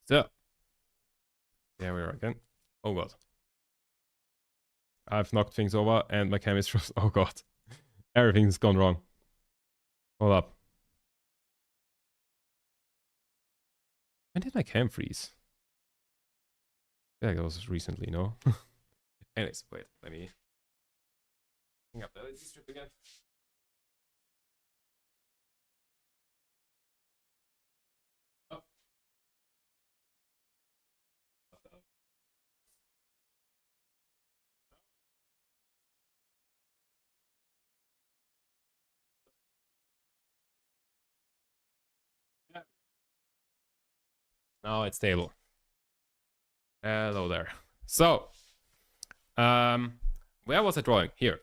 So, there we are again. Oh god. I've knocked things over and my cam is frozen. Oh god. Everything's gone wrong. Hold up. When did my cam freeze? Yeah, that was recently, no? Anyways, wait, let me hang up the LED strip again. Oh. Now it's stable. Hello there. So, where was I drawing? Here.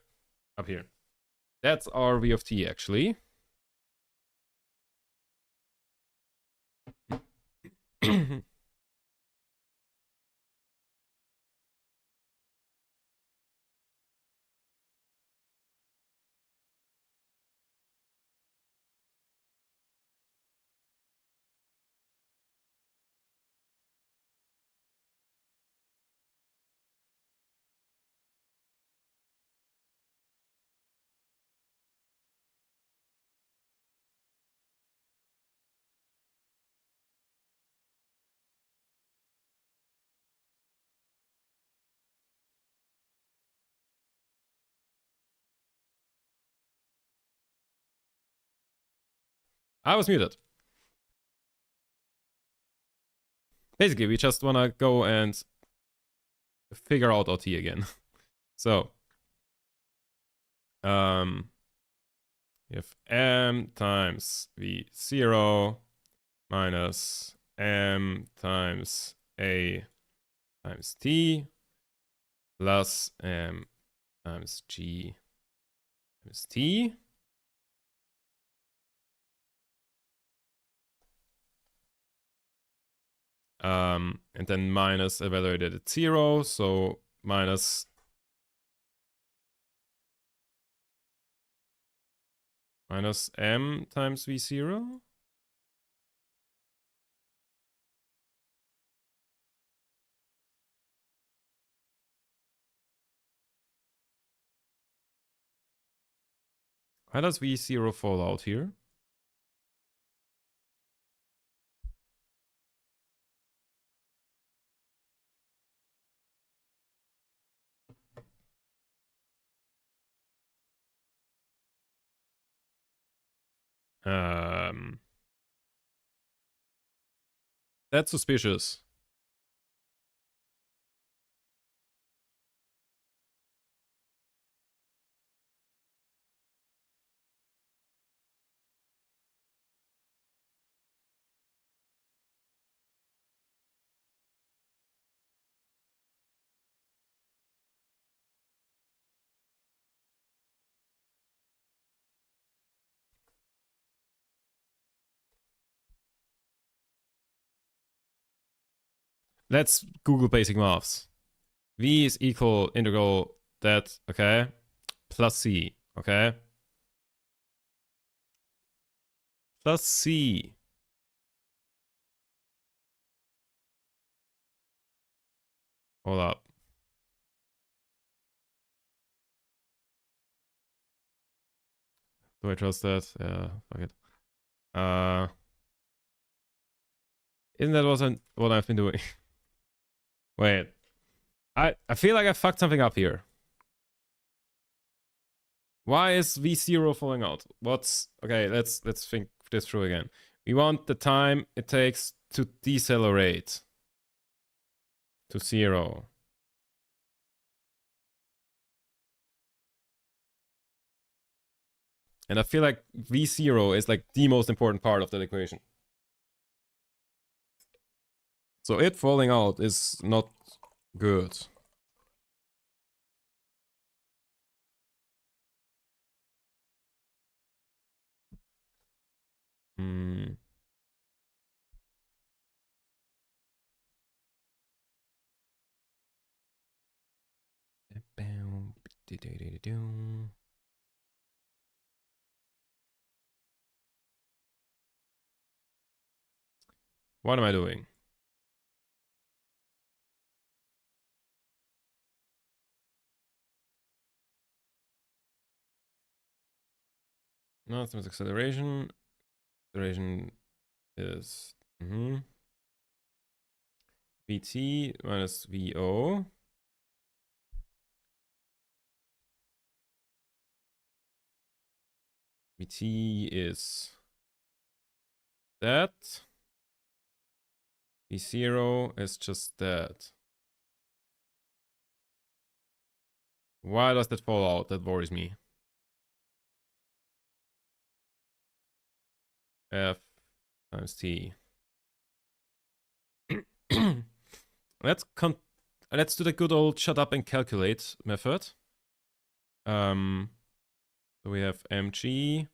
Up here. That's our v of t, actually. I was muted. Basically, we just want to go and figure out OT again. So, we have m times v0 minus m times a times t plus m times g times t. And then minus evaluated at 0, so minus m times v0. Why does v0 fall out here? That's suspicious. Let's Google basic maths. V is equal integral that, okay, plus c, okay? Plus c. Hold up. Do I trust that? Yeah, fuck it. Isn't that what I've been doing? Wait. I feel like I fucked something up here. Why is v0 falling out? What's okay? Let's think this through again. We want the time it takes to decelerate to 0. And I feel like v0 is like the most important part of that equation. So it falling out is not good. Hmm. What am I doing? No, it's acceleration. Acceleration is vt minus vo. Vt is that. V0 is just that. Why does that fall out? That worries me. F times t. let's do the good old shut up and calculate method. So we have mg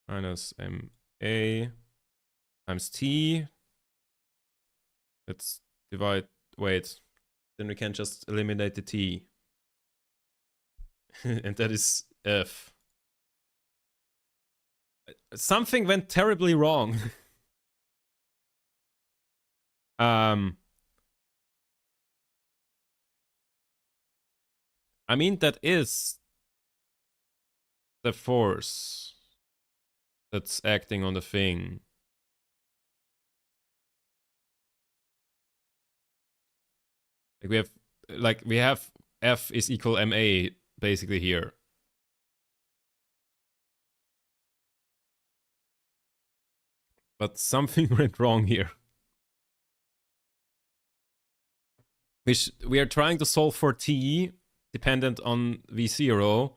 minus ma times t. Let's divide, wait, then we can just eliminate the t. And that is f. Something went terribly wrong. I mean, that is the force that's acting on the thing. We have F is equal MA basically here. But something went wrong here. We are trying to solve for t dependent on v0,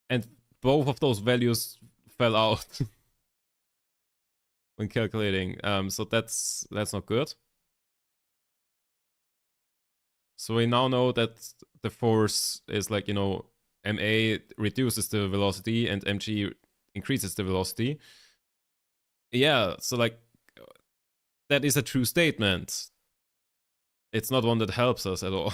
and both of those values fell out when calculating. So that's not good. So we now know that the force is like, ma reduces the velocity and mg increases the velocity. Yeah, so like that is a true statement. It's not one that helps us at all.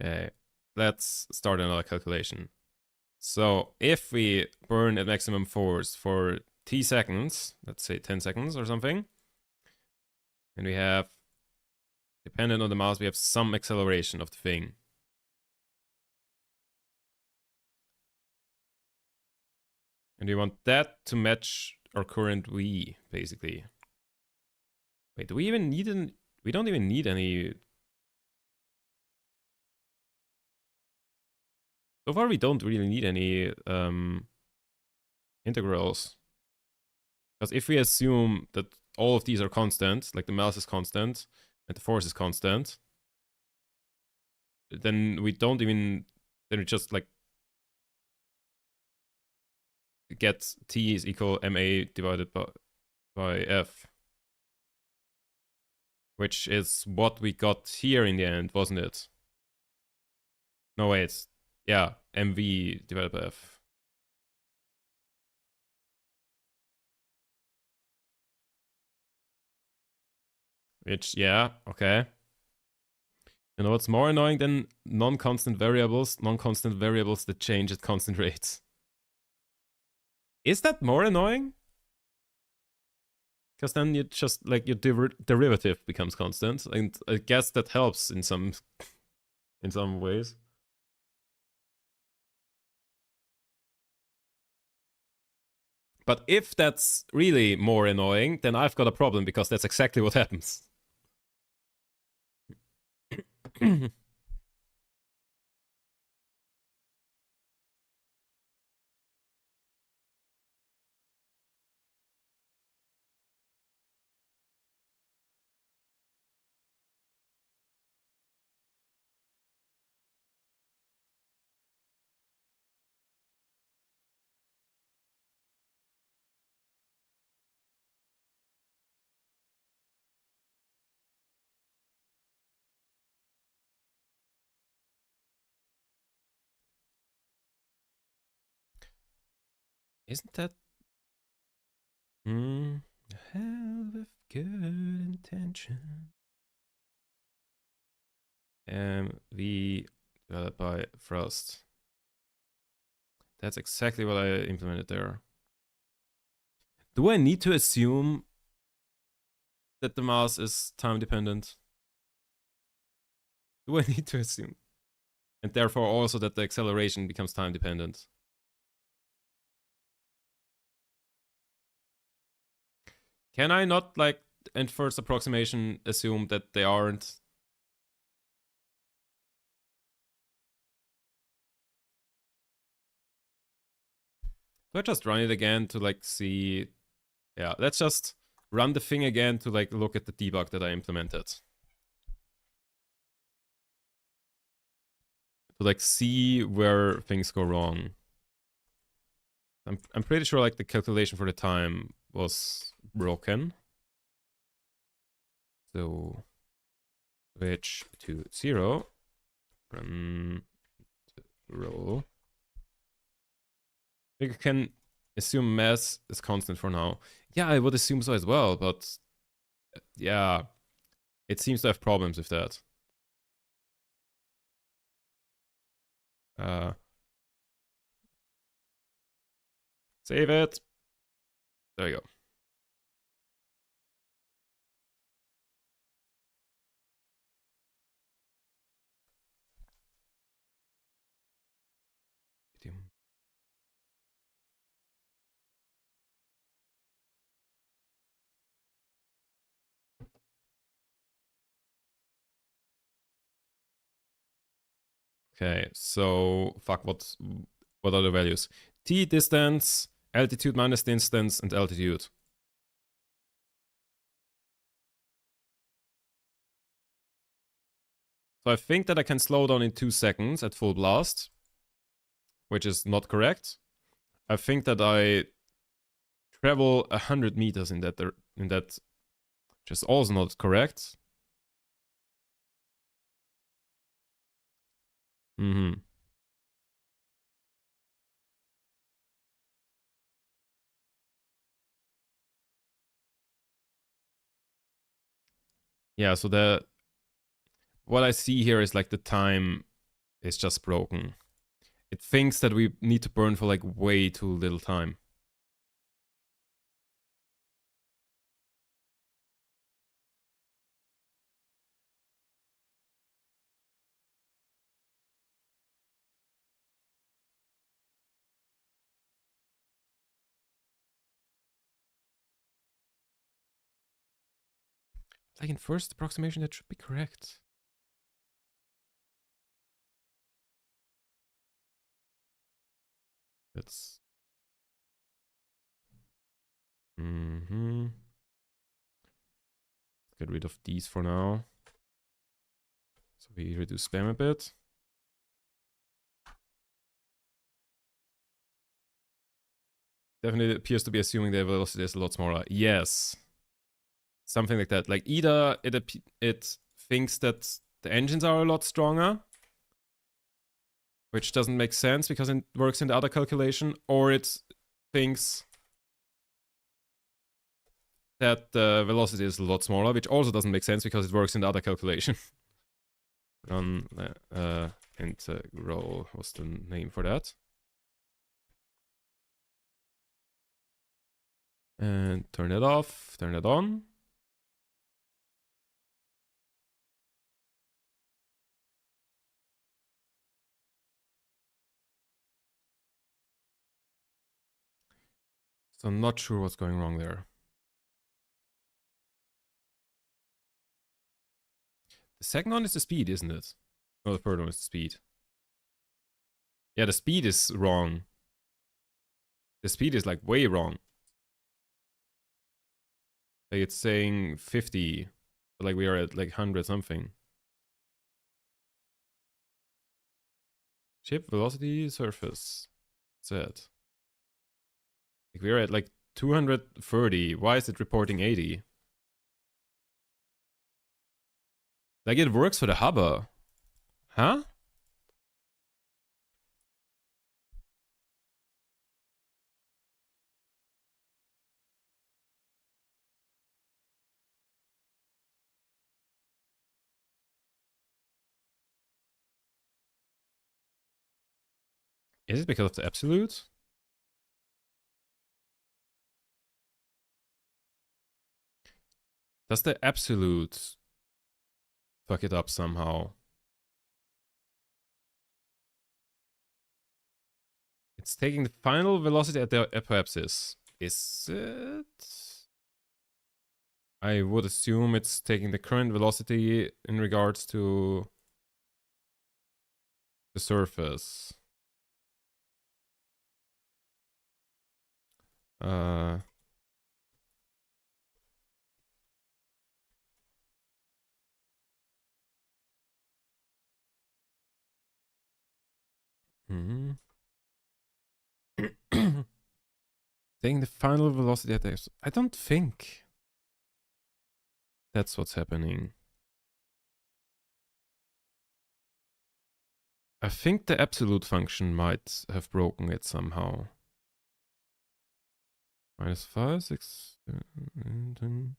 Okay, let's start another calculation. So if we burn at maximum force for t seconds, let's say 10 seconds or something, and we have, dependent on the mass, we have some acceleration of the thing. And we want that to match our current v, basically. Wait, do we even need we don't even need any. So far we don't really need any integrals. Because if we assume that all of these are constant, like the mass is constant and the force is constant, then we don't even, then we just like get t is equal ma divided by f. Which is what we got here in the end, wasn't it? No, wait. Yeah, mv divided by f. Which, yeah, okay. You know what's more annoying than non-constant variables? Non-constant variables that change at constant rates. Is that more annoying? Because then you just, like, your derivative becomes constant, and I guess that helps in some ways. But if that's really more annoying, then I've got a problem, because that's exactly what happens. Isn't that hell with good intention? V divided by thrust. That's exactly what I implemented there. Do I need to assume that the mass is time dependent? Do I need to assume? And therefore also that the acceleration becomes time dependent? Can I not, like, in first approximation, assume that they aren't? Do I just run it again to, like, see Yeah, let's just run the thing again to like look at the debug that I implemented. To like see where things go wrong. I'm pretty sure like the calculation for the time was broken. So switch to 0. Run roll. I think I can assume mass is constant for now. Yeah, I would assume so as well, but yeah, it seems to have problems with that. Save it. There you go. Okay, so fuck, what are the values? T distance, altitude minus distance, and altitude. So I think that I can slow down in 2 seconds at full blast, which is not correct. I think that I travel 100 meters in that, which is also not correct. Yeah, so what I see here is like the time is just broken. It thinks that we need to burn for like way too little time. Like in first approximation, that should be correct. Let's. Get rid of these for now. So we reduce spam a bit. Definitely appears to be assuming the velocity is a lot smaller. Yes. Something like that. Like either it thinks that the engines are a lot stronger, which doesn't make sense because it works in the other calculation, or it thinks that the velocity is a lot smaller, which also doesn't make sense because it works in the other calculation. Run integral, what's the name for that? And turn it off, turn it on. So I'm not sure what's going wrong there. The second one is the speed, isn't it? No, the third one is the speed. Yeah, the speed is wrong. The speed is like way wrong. Like it's saying 50, but like we are at like 100 something. Ship velocity surface. Set. Like we're at like 230. Why is it reporting 80? Like it works for the hover. Huh? Is it because of the absolute? Does the absolute fuck it up somehow? It's taking the final velocity at the apoapsis. Is it? I would assume it's taking the current velocity in regards to the surface. Hmm. Taking the final velocity at the... I don't think that's what's happening. I think the absolute function might have broken it somehow. -5, 6, 10.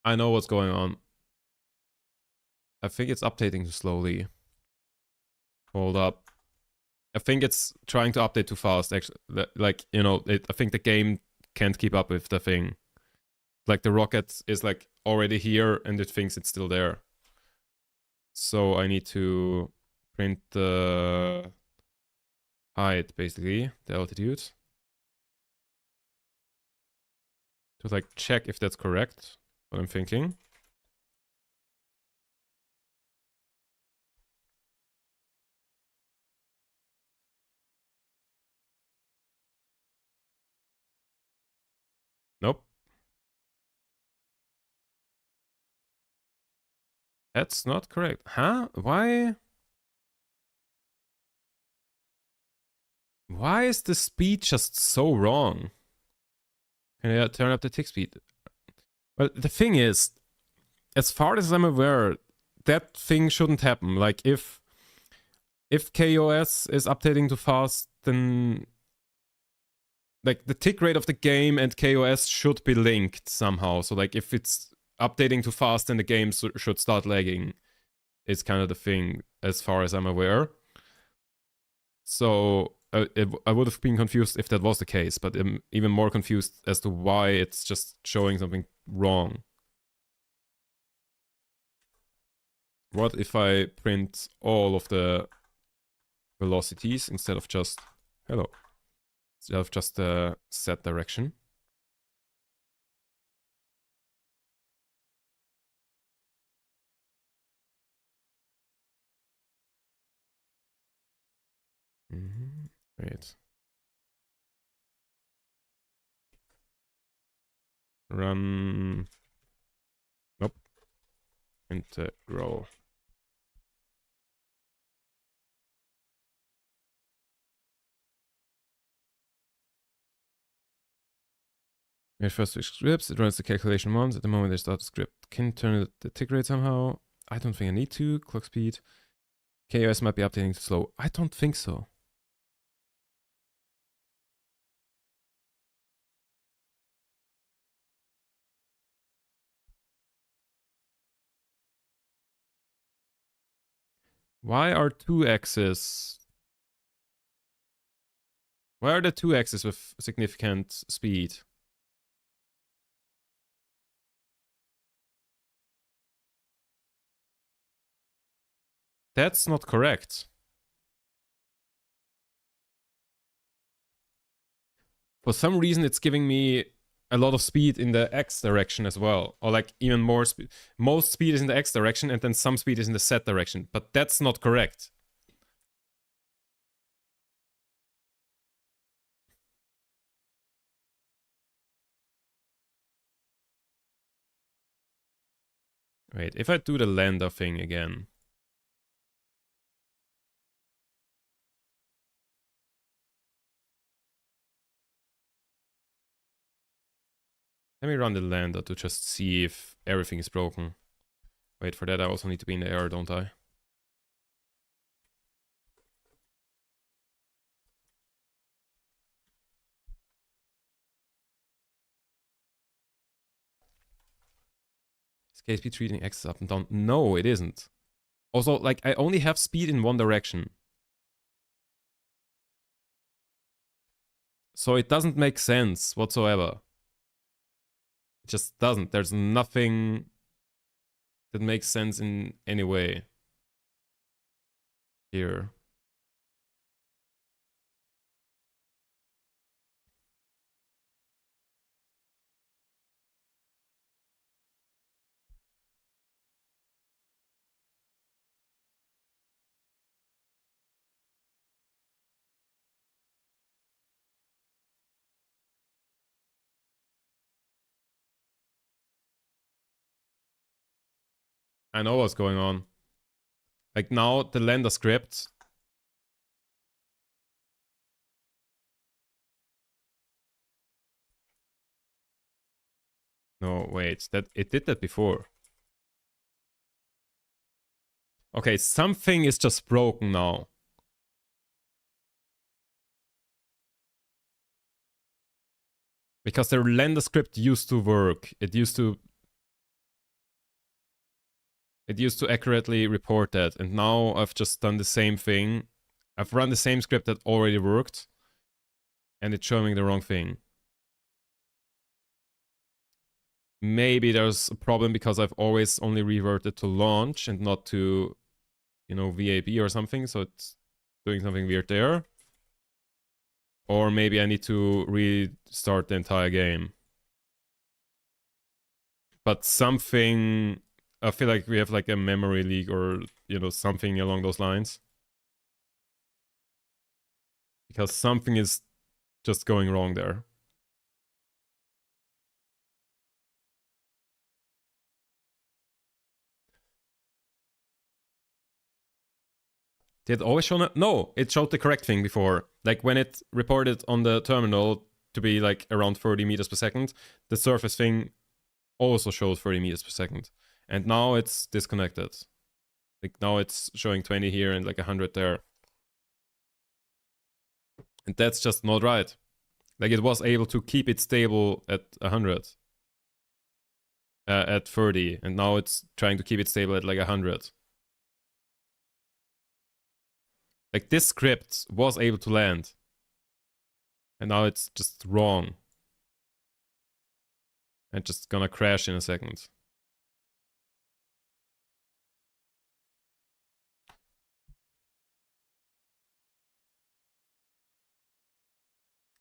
I know what's going on. I think it's updating too slowly. Hold up. I think it's trying to update too fast, actually. Like, you know, I think the game can't keep up with the thing. Like, the rocket is, like, already here, and it thinks it's still there. So I need to print the height, basically, the altitude. To, like, check if that's correct, what I'm thinking. Nope. That's not correct. Huh? Why? Why is the speed just so wrong? Can I turn up the tick speed? Well, the thing is, as far as I'm aware, that thing shouldn't happen. Like, if KOS is updating too fast, then like the tick rate of the game and KOS should be linked somehow. So like if it's updating too fast, then the game should start lagging. Is kind of the thing as far as I'm aware. So I would have been confused if that was the case, but I'm even more confused as to why it's just showing something wrong. What if I print all of the velocities instead of just hello, instead of just the set direction? Wait. Run. Nope. Integral. When first switch scripts, it runs the calculation once. At the moment they start the script. Can turn the tick rate somehow. I don't think I need to. Clock speed. KOS might be updating too slow. I don't think so. Why are two axes? Why are the two axes with significant speed? That's not correct. For some reason, it's giving me a lot of speed in the X direction as well. Or like even more speed. Most speed is in the X direction and then some speed is in the Z direction. But that's not correct. Wait, if I do the lambda thing again. Let me run the lambda to just see if everything is broken. Wait, for that I also need to be in the air, don't I? Is K speed treating X up and down? No, it isn't. Also, like, I only have speed in one direction. So it doesn't make sense whatsoever. It just doesn't. There's nothing that makes sense in any way here. I know what's going on. Like now the lender script. No, wait, that it did that before. Okay, something is just broken now. Because the lender script used to work. It used to accurately report that. And now I've just done the same thing. I've run the same script that already worked. And it's showing the wrong thing. Maybe there's a problem because I've always only reverted to launch and not to, you know, VAB or something. So it's doing something weird there. Or maybe I need to restart the entire game. But something, I feel like we have like a memory leak or, you know, something along those lines. Because something is just going wrong there. Did it always show it? No, it showed the correct thing before. Like when it reported on the terminal to be like around 30 meters per second, the surface thing also showed 30 meters per second. And now it's disconnected. Like now it's showing 20 here and like 100 there. And that's just not right. Like it was able to keep it stable at 100. At 30. And now it's trying to keep it stable at like 100. Like this script was able to land. And now it's just wrong. And just gonna crash in a second.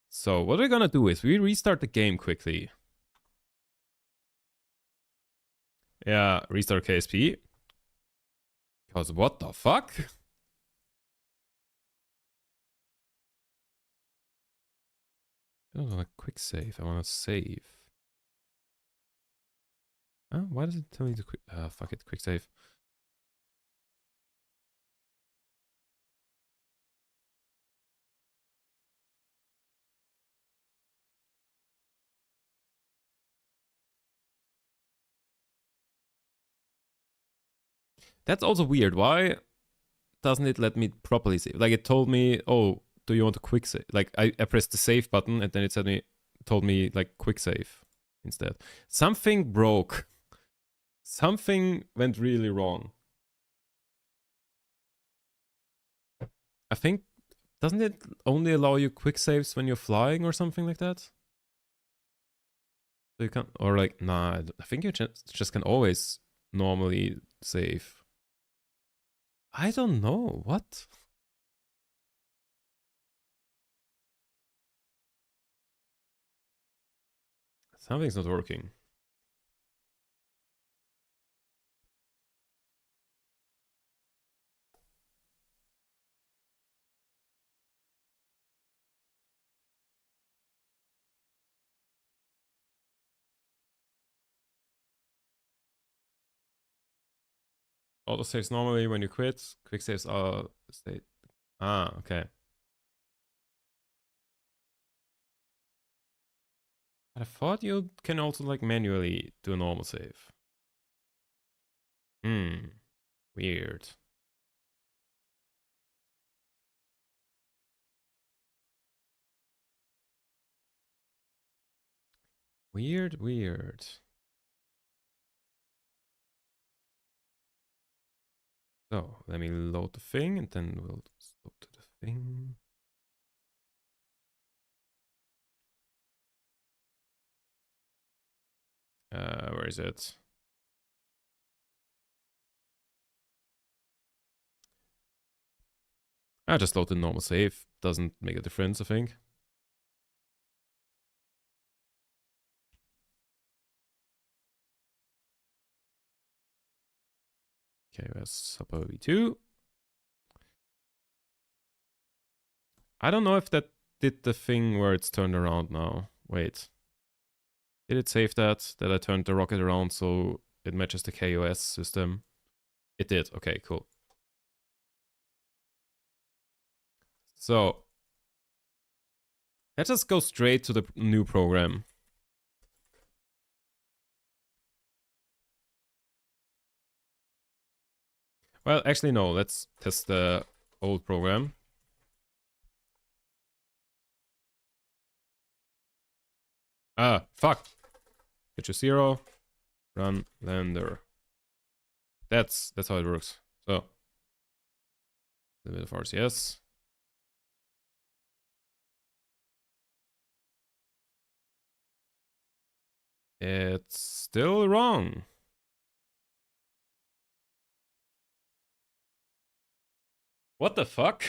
So what we're gonna do is we restart the game quickly. Yeah, restart KSP. Because what the fuck? I don't want a quick save. I want to save. Oh, why does it tell me to quick? Fuck it, quick save. That's also weird. Why doesn't it let me properly save? Like it told me, oh, do you want a quick save? Like I pressed the save button and then it told me like quick save instead. Something broke. Something went really wrong. I think, doesn't it only allow you quick saves when you're flying or something like that? So you can't, or like, nah, I think you just can always normally save. I don't know. What? Something's not working. Auto saves normally when you quit. Quick saves are state. Ah, okay. I thought you can also like manually do a normal save. Weird. Weird. So let me load the thing and then we'll stop to the thing. Where is it? I just load the normal save. Doesn't make a difference, I think. Okay, where's Supper V2? I don't know if that did the thing where it's turned around now. Wait. Did it save that? That I turned the rocket around so it matches the KOS system? It did. Okay, cool. So let's just go straight to the new program. Well, actually, no. Let's test the old program. Ah, fuck. Get you 0. Run lander. That's how it works. So a bit of RCS. It's still wrong. What the fuck?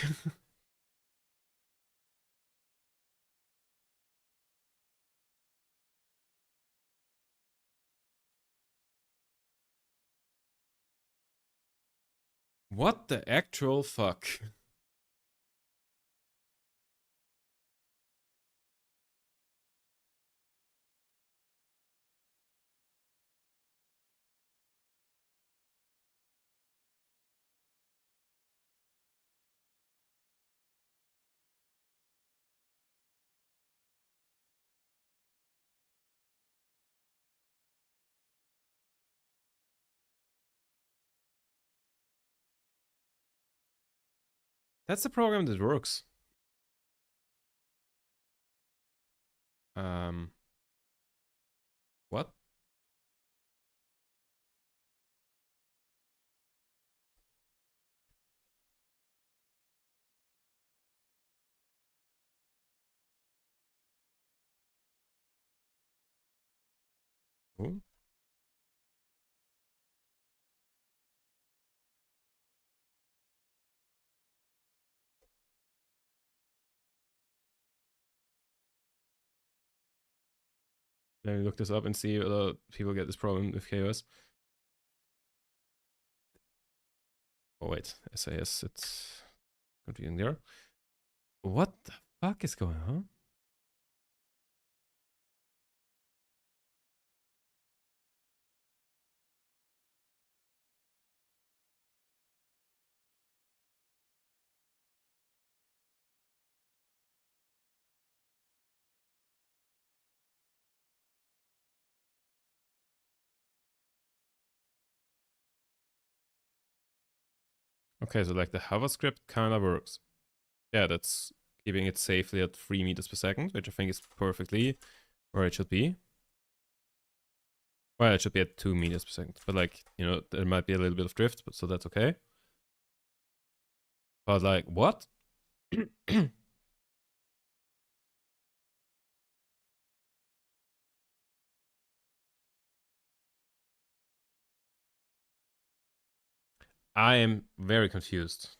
What the actual fuck? That's the program that works. What? Ooh. Let me look this up and see whether people get this problem with KOS. Oh wait, SAS, it's confusing there. What the fuck is going on? Okay, so like the JavaScript kind of works. Yeah, that's keeping it safely at 3 meters per second, which I think is perfectly where it should be. Well, it should be at 2 meters per second, but like, you know, there might be a little bit of drift, but so that's okay. But like, what? I am very confused.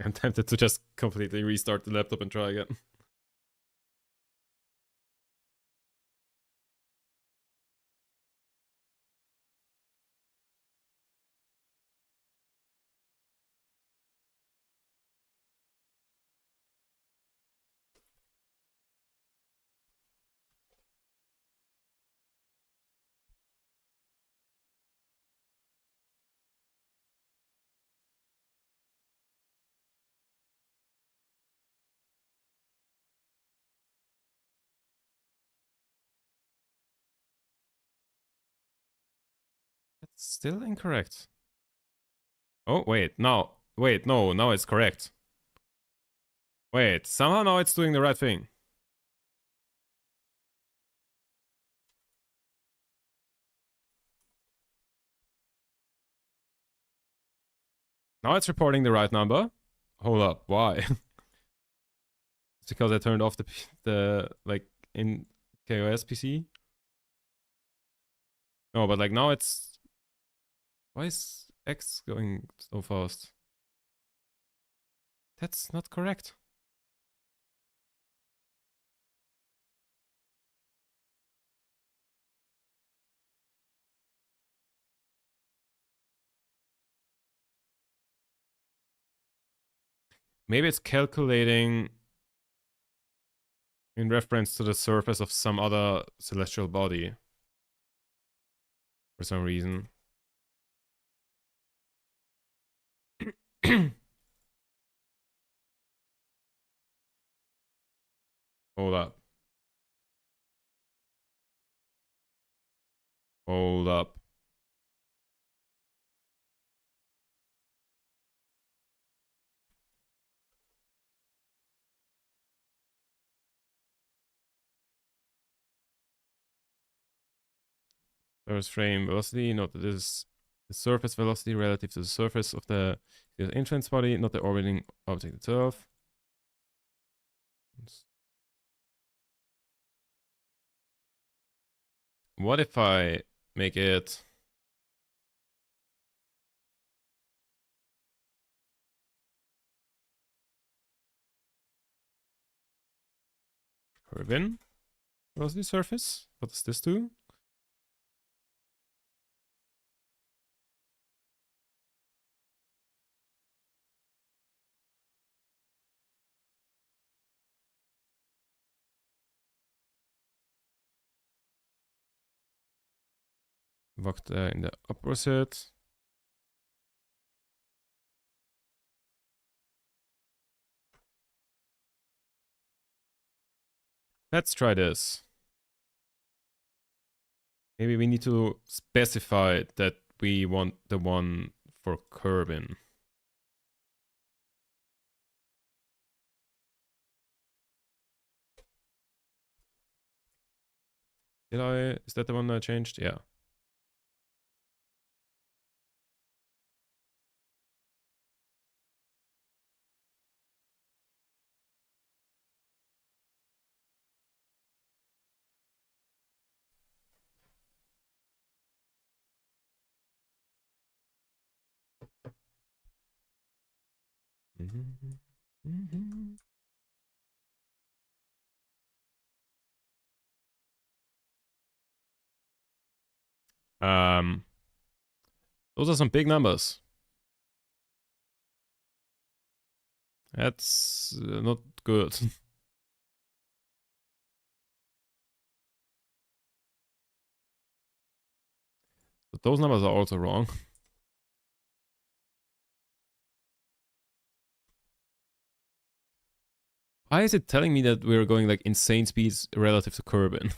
I'm tempted to just completely restart the laptop and try again. That's still incorrect. Oh, wait, no. Wait, no, now it's correct. Wait, somehow now it's doing the right thing. Now it's reporting the right number. Hold up, why? It's because I turned off the like in KOS PC. No, but like now it's. Why is X going so fast? That's not correct. Maybe it's calculating in reference to the surface of some other celestial body. for some reason. Hold up. Hold up. Surface frame velocity, note that this is the surface velocity relative to the surface of the influence body, not the orbiting object itself. What if I make it Kerbin velocity surface? What does this do? Walked in the opposite. Let's try this. Maybe we need to specify that we want the one for Kerbin. Is that the one I changed? Yeah. Those are some big numbers. That's not good. But those numbers are also wrong. Why is it telling me that we're going like insane speeds relative to Kerbin?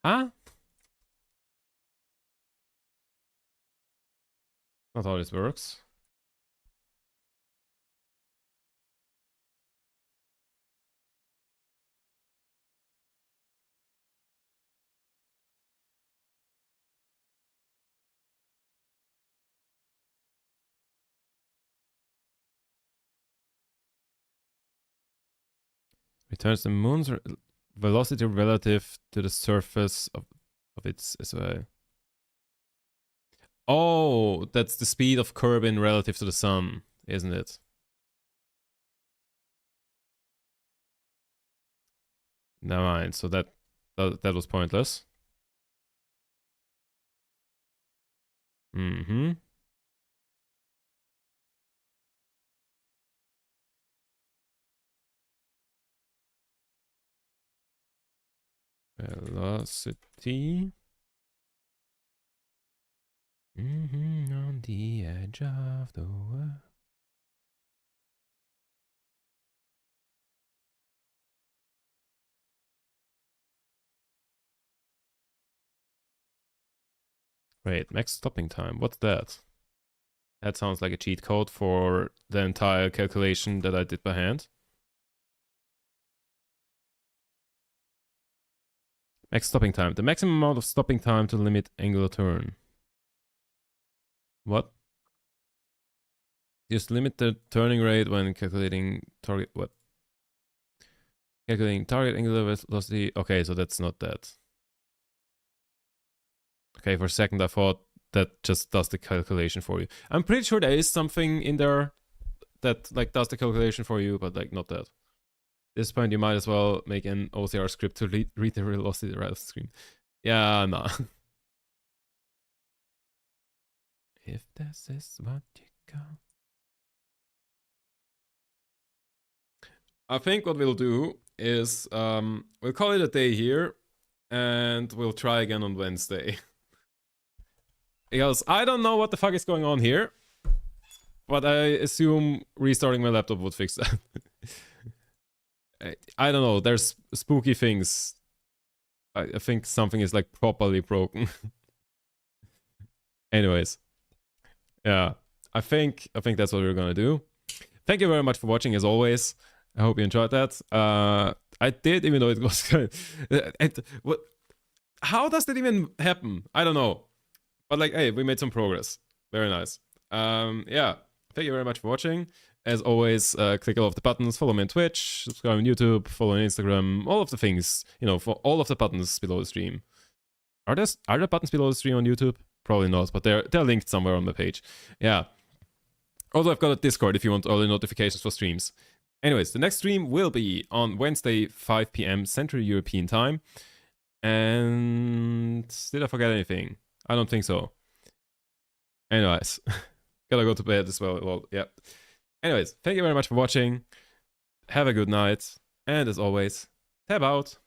Huh? Not how this works. Returns the moon's velocity relative to the surface of its SOI. Oh, that's the speed of Kerbin relative to the sun, isn't it? Never mind. So that was pointless. Mm-hmm. Velocity. On the edge of the world. Wait, max stopping time. What's that? That sounds like a cheat code for the entire calculation that I did by hand. Max stopping time. The maximum amount of stopping time to limit angular turn. What? Just limit the turning rate when calculating target. What? Calculating target angular velocity. Okay, so that's not that. Okay, for a second I thought that just does the calculation for you. I'm pretty sure there is something in there that like does the calculation for you, but like not that. At this point, you might as well make an OCR script to read the velocity right off the screen. Yeah, nah. If this is what you got. I think what we'll do is we'll call it a day here, and we'll try again on Wednesday. Because I don't know what the fuck is going on here, but I assume restarting my laptop would fix that. I don't know. There's spooky things. I think something is like properly broken. Anyways, yeah, I think that's what we're gonna do. Thank you very much for watching, as always. I hope you enjoyed that. I did, even though it was kind of, what? How does that even happen? I don't know. But like, hey, we made some progress. Very nice. Yeah. Thank you very much for watching. As always, click all of the buttons. Follow me on Twitch, subscribe on YouTube, follow on Instagram, all of the things, you know, for all of the buttons below the stream. Are there buttons below the stream on YouTube? Probably not, but they're linked somewhere on the page. Yeah. Also, I've got a Discord if you want early notifications for streams. Anyways, the next stream will be on Wednesday, 5 p.m. Central European time. And did I forget anything? I don't think so. Anyways, gotta go to bed as well. Well, yeah. Anyways, thank you very much for watching. Have a good night. And as always, tab out.